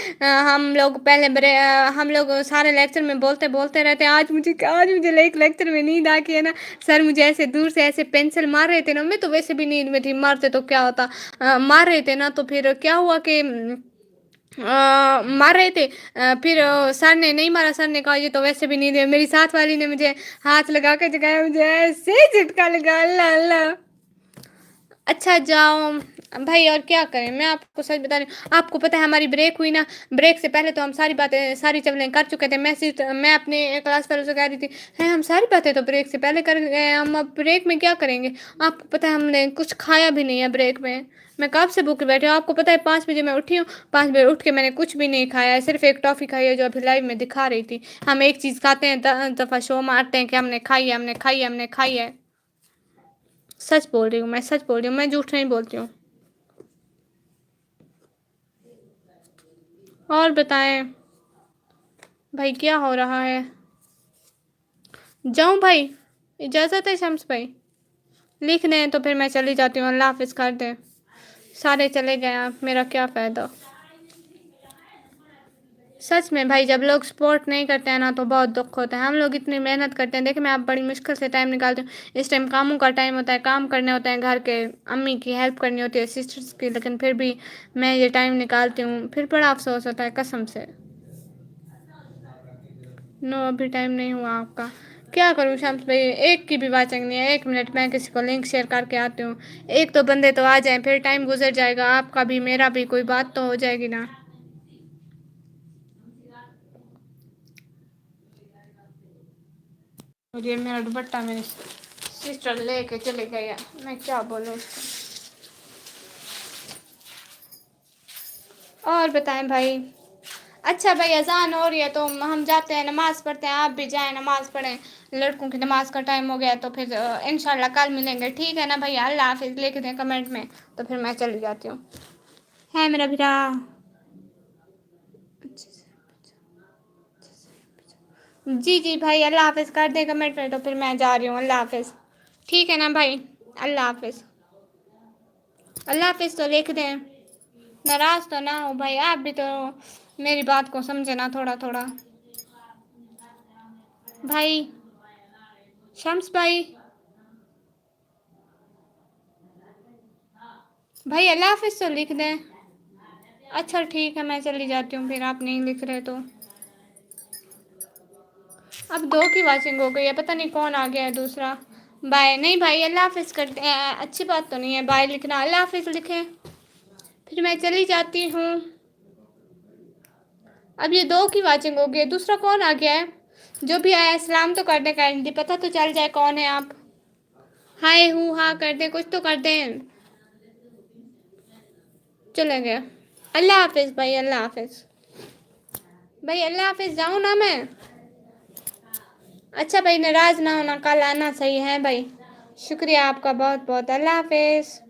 हम लोग हम लोग सारे लेक्चर में बोलते रहते हैं। आज मुझे एक लेक्चर में नींद आ गई है ना सर मुझे ऐसे दूर से ऐसे पेंसिल मार रहे थे ना मैं तो वैसे भी नींद में थी मारते तो क्या होता मार रहे थे ना तो फिर क्या हुआ कि मार रहे थे फिर सर ने नहीं मारा सर ने कहा ये तो वैसे भी नींद है मेरी साथ वाली ने मुझे हाथ लगा कर जगाया मुझे ऐसे झटका लगा अल्लाह अल्लाह। अच्छा जाओ भाई और क्या करें मैं आपको सच बता रही हूँ आपको पता है हमारी ब्रेक हुई ना ब्रेक से पहले तो हम सारी चवलें कर चुके थे मैं अपने क्लास फेलो से कह रही थी है हम सारी बातें तो ब्रेक से पहले कर गए हम अब ब्रेक में क्या करेंगे। आपको पता है हमने कुछ खाया भी नहीं है ब्रेक में میں کب سے بھوکی بیٹھی ہوں. آپ کو پتہ ہے 5 بجے میں اٹھی ہوں. 5 بجے اٹھ کے میں نے کچھ بھی نہیں کھایا ہے, صرف ایک ٹافی کھائی ہے جو ابھی لائیو میں دکھا رہی تھی. ہم ایک چیز کھاتے ہیں 10 دفعہ شو مارتے ہیں کہ ہم نے کھائی ہے, ہم نے کھائی ہے, ہم نے کھائی ہے. سچ بول رہی ہوں, میں سچ بول رہی ہوں, میں جھوٹ نہیں بولتی ہوں. اور بتائیں بھائی کیا ہو رہا ہے؟ جاؤں بھائی, اجازت ہے شمس بھائی؟ لکھ دیں تو پھر میں چلی جاتی ہوں. اللہ حافظ کر دیں. سارے چلے گئے, آپ میرا کیا فائدہ. سچ میں بھائی جب لوگ سپورٹ نہیں کرتے ہیں نا تو بہت دکھ ہوتا ہے. ہم لوگ اتنی محنت کرتے ہیں, دیکھیں میں آپ بڑی مشکل سے ٹائم نکالتی ہوں. اس ٹائم کاموں کا ٹائم ہوتا ہے, کام کرنے ہوتے ہیں گھر کے, امی کی ہیلپ کرنی ہوتی ہے, سسٹرس کی, لیکن پھر بھی میں یہ ٹائم نکالتی ہوں. پھر بڑا افسوس ہوتا ہے قسم سے. نو ابھی ٹائم نہیں ہوا آپ کا. کیا کروں شمس بھائی, ایک کی بھی واچنگ نہیں ہے. 1 منٹ میں کسی کو لنک شیئر کر کے آتی ہوں. ایک تو بندے تو آ جائیں, پھر ٹائم گزر جائے گا. آپ کا بھی میرا بھی کوئی بات تو ہو جائے گی نا. اور یہ میرا دوپٹہ میری سسٹر لے کے چلے گئی ہے, میں کیا بولوں اس کو. اور بتائیں بھائی. اچھا بھائی اذان ہو رہی ہے تو ہم جاتے ہیں نماز پڑھتے ہیں, آپ بھی جائیں نماز پڑھیں. لڑکوں کی نماز کا ٹائم ہو گیا تو پھر انشاءاللہ کل ملیں گے, ٹھیک ہے نا بھئی. اللہ حافظ لکھ دیں کمنٹ میں تو پھر میں چلی جاتی ہوں. ہے میرا بیٹا. جی جی بھائی اللہ حافظ کر دیں کمنٹ میں تو پھر میں جا رہی ہوں. اللہ حافظ, ٹھیک ہے نا بھائی. اللہ حافظ. اللہ حافظ تو لکھ دیں. ناراض تو نہ ہو بھائی, آپ بھی تو میری بات کو سمجھے نا تھوڑا تھوڑا. بھائی شمس بھائی, بھائی اللہ حافظ تو لکھ دیں. اچھا ٹھیک ہے میں چلی جاتی ہوں, پھر آپ نہیں لکھ رہے تو. اب 2 کی واچنگ ہو گئی ہے, پتہ نہیں کون آ گیا ہے دوسرا. بائے. نہیں بھائی اللہ حافظ کرتے ہیں, اچھی بات تو نہیں ہے بائے لکھنا. اللہ حافظ لکھیں پھر میں چلی جاتی ہوں. اب یہ 2 کی واچنگ ہو گئی ہے, دوسرا کون آ گیا ہے. جو بھی آیا سلام تو کرنے کا پتہ تو چل جائے کون ہے آپ. ہائے ہوں ہاں کر دیں, کچھ تو کر دیں. چلیں گئے. اللہ حافظ بھائی, اللہ حافظ. بھائی اللہ حافظ جاؤں نا میں. اچھا بھائی ناراض نہ ہونا, کل آنا, صحیح ہے بھائی. شکریہ آپ کا بہت بہت. اللہ حافظ.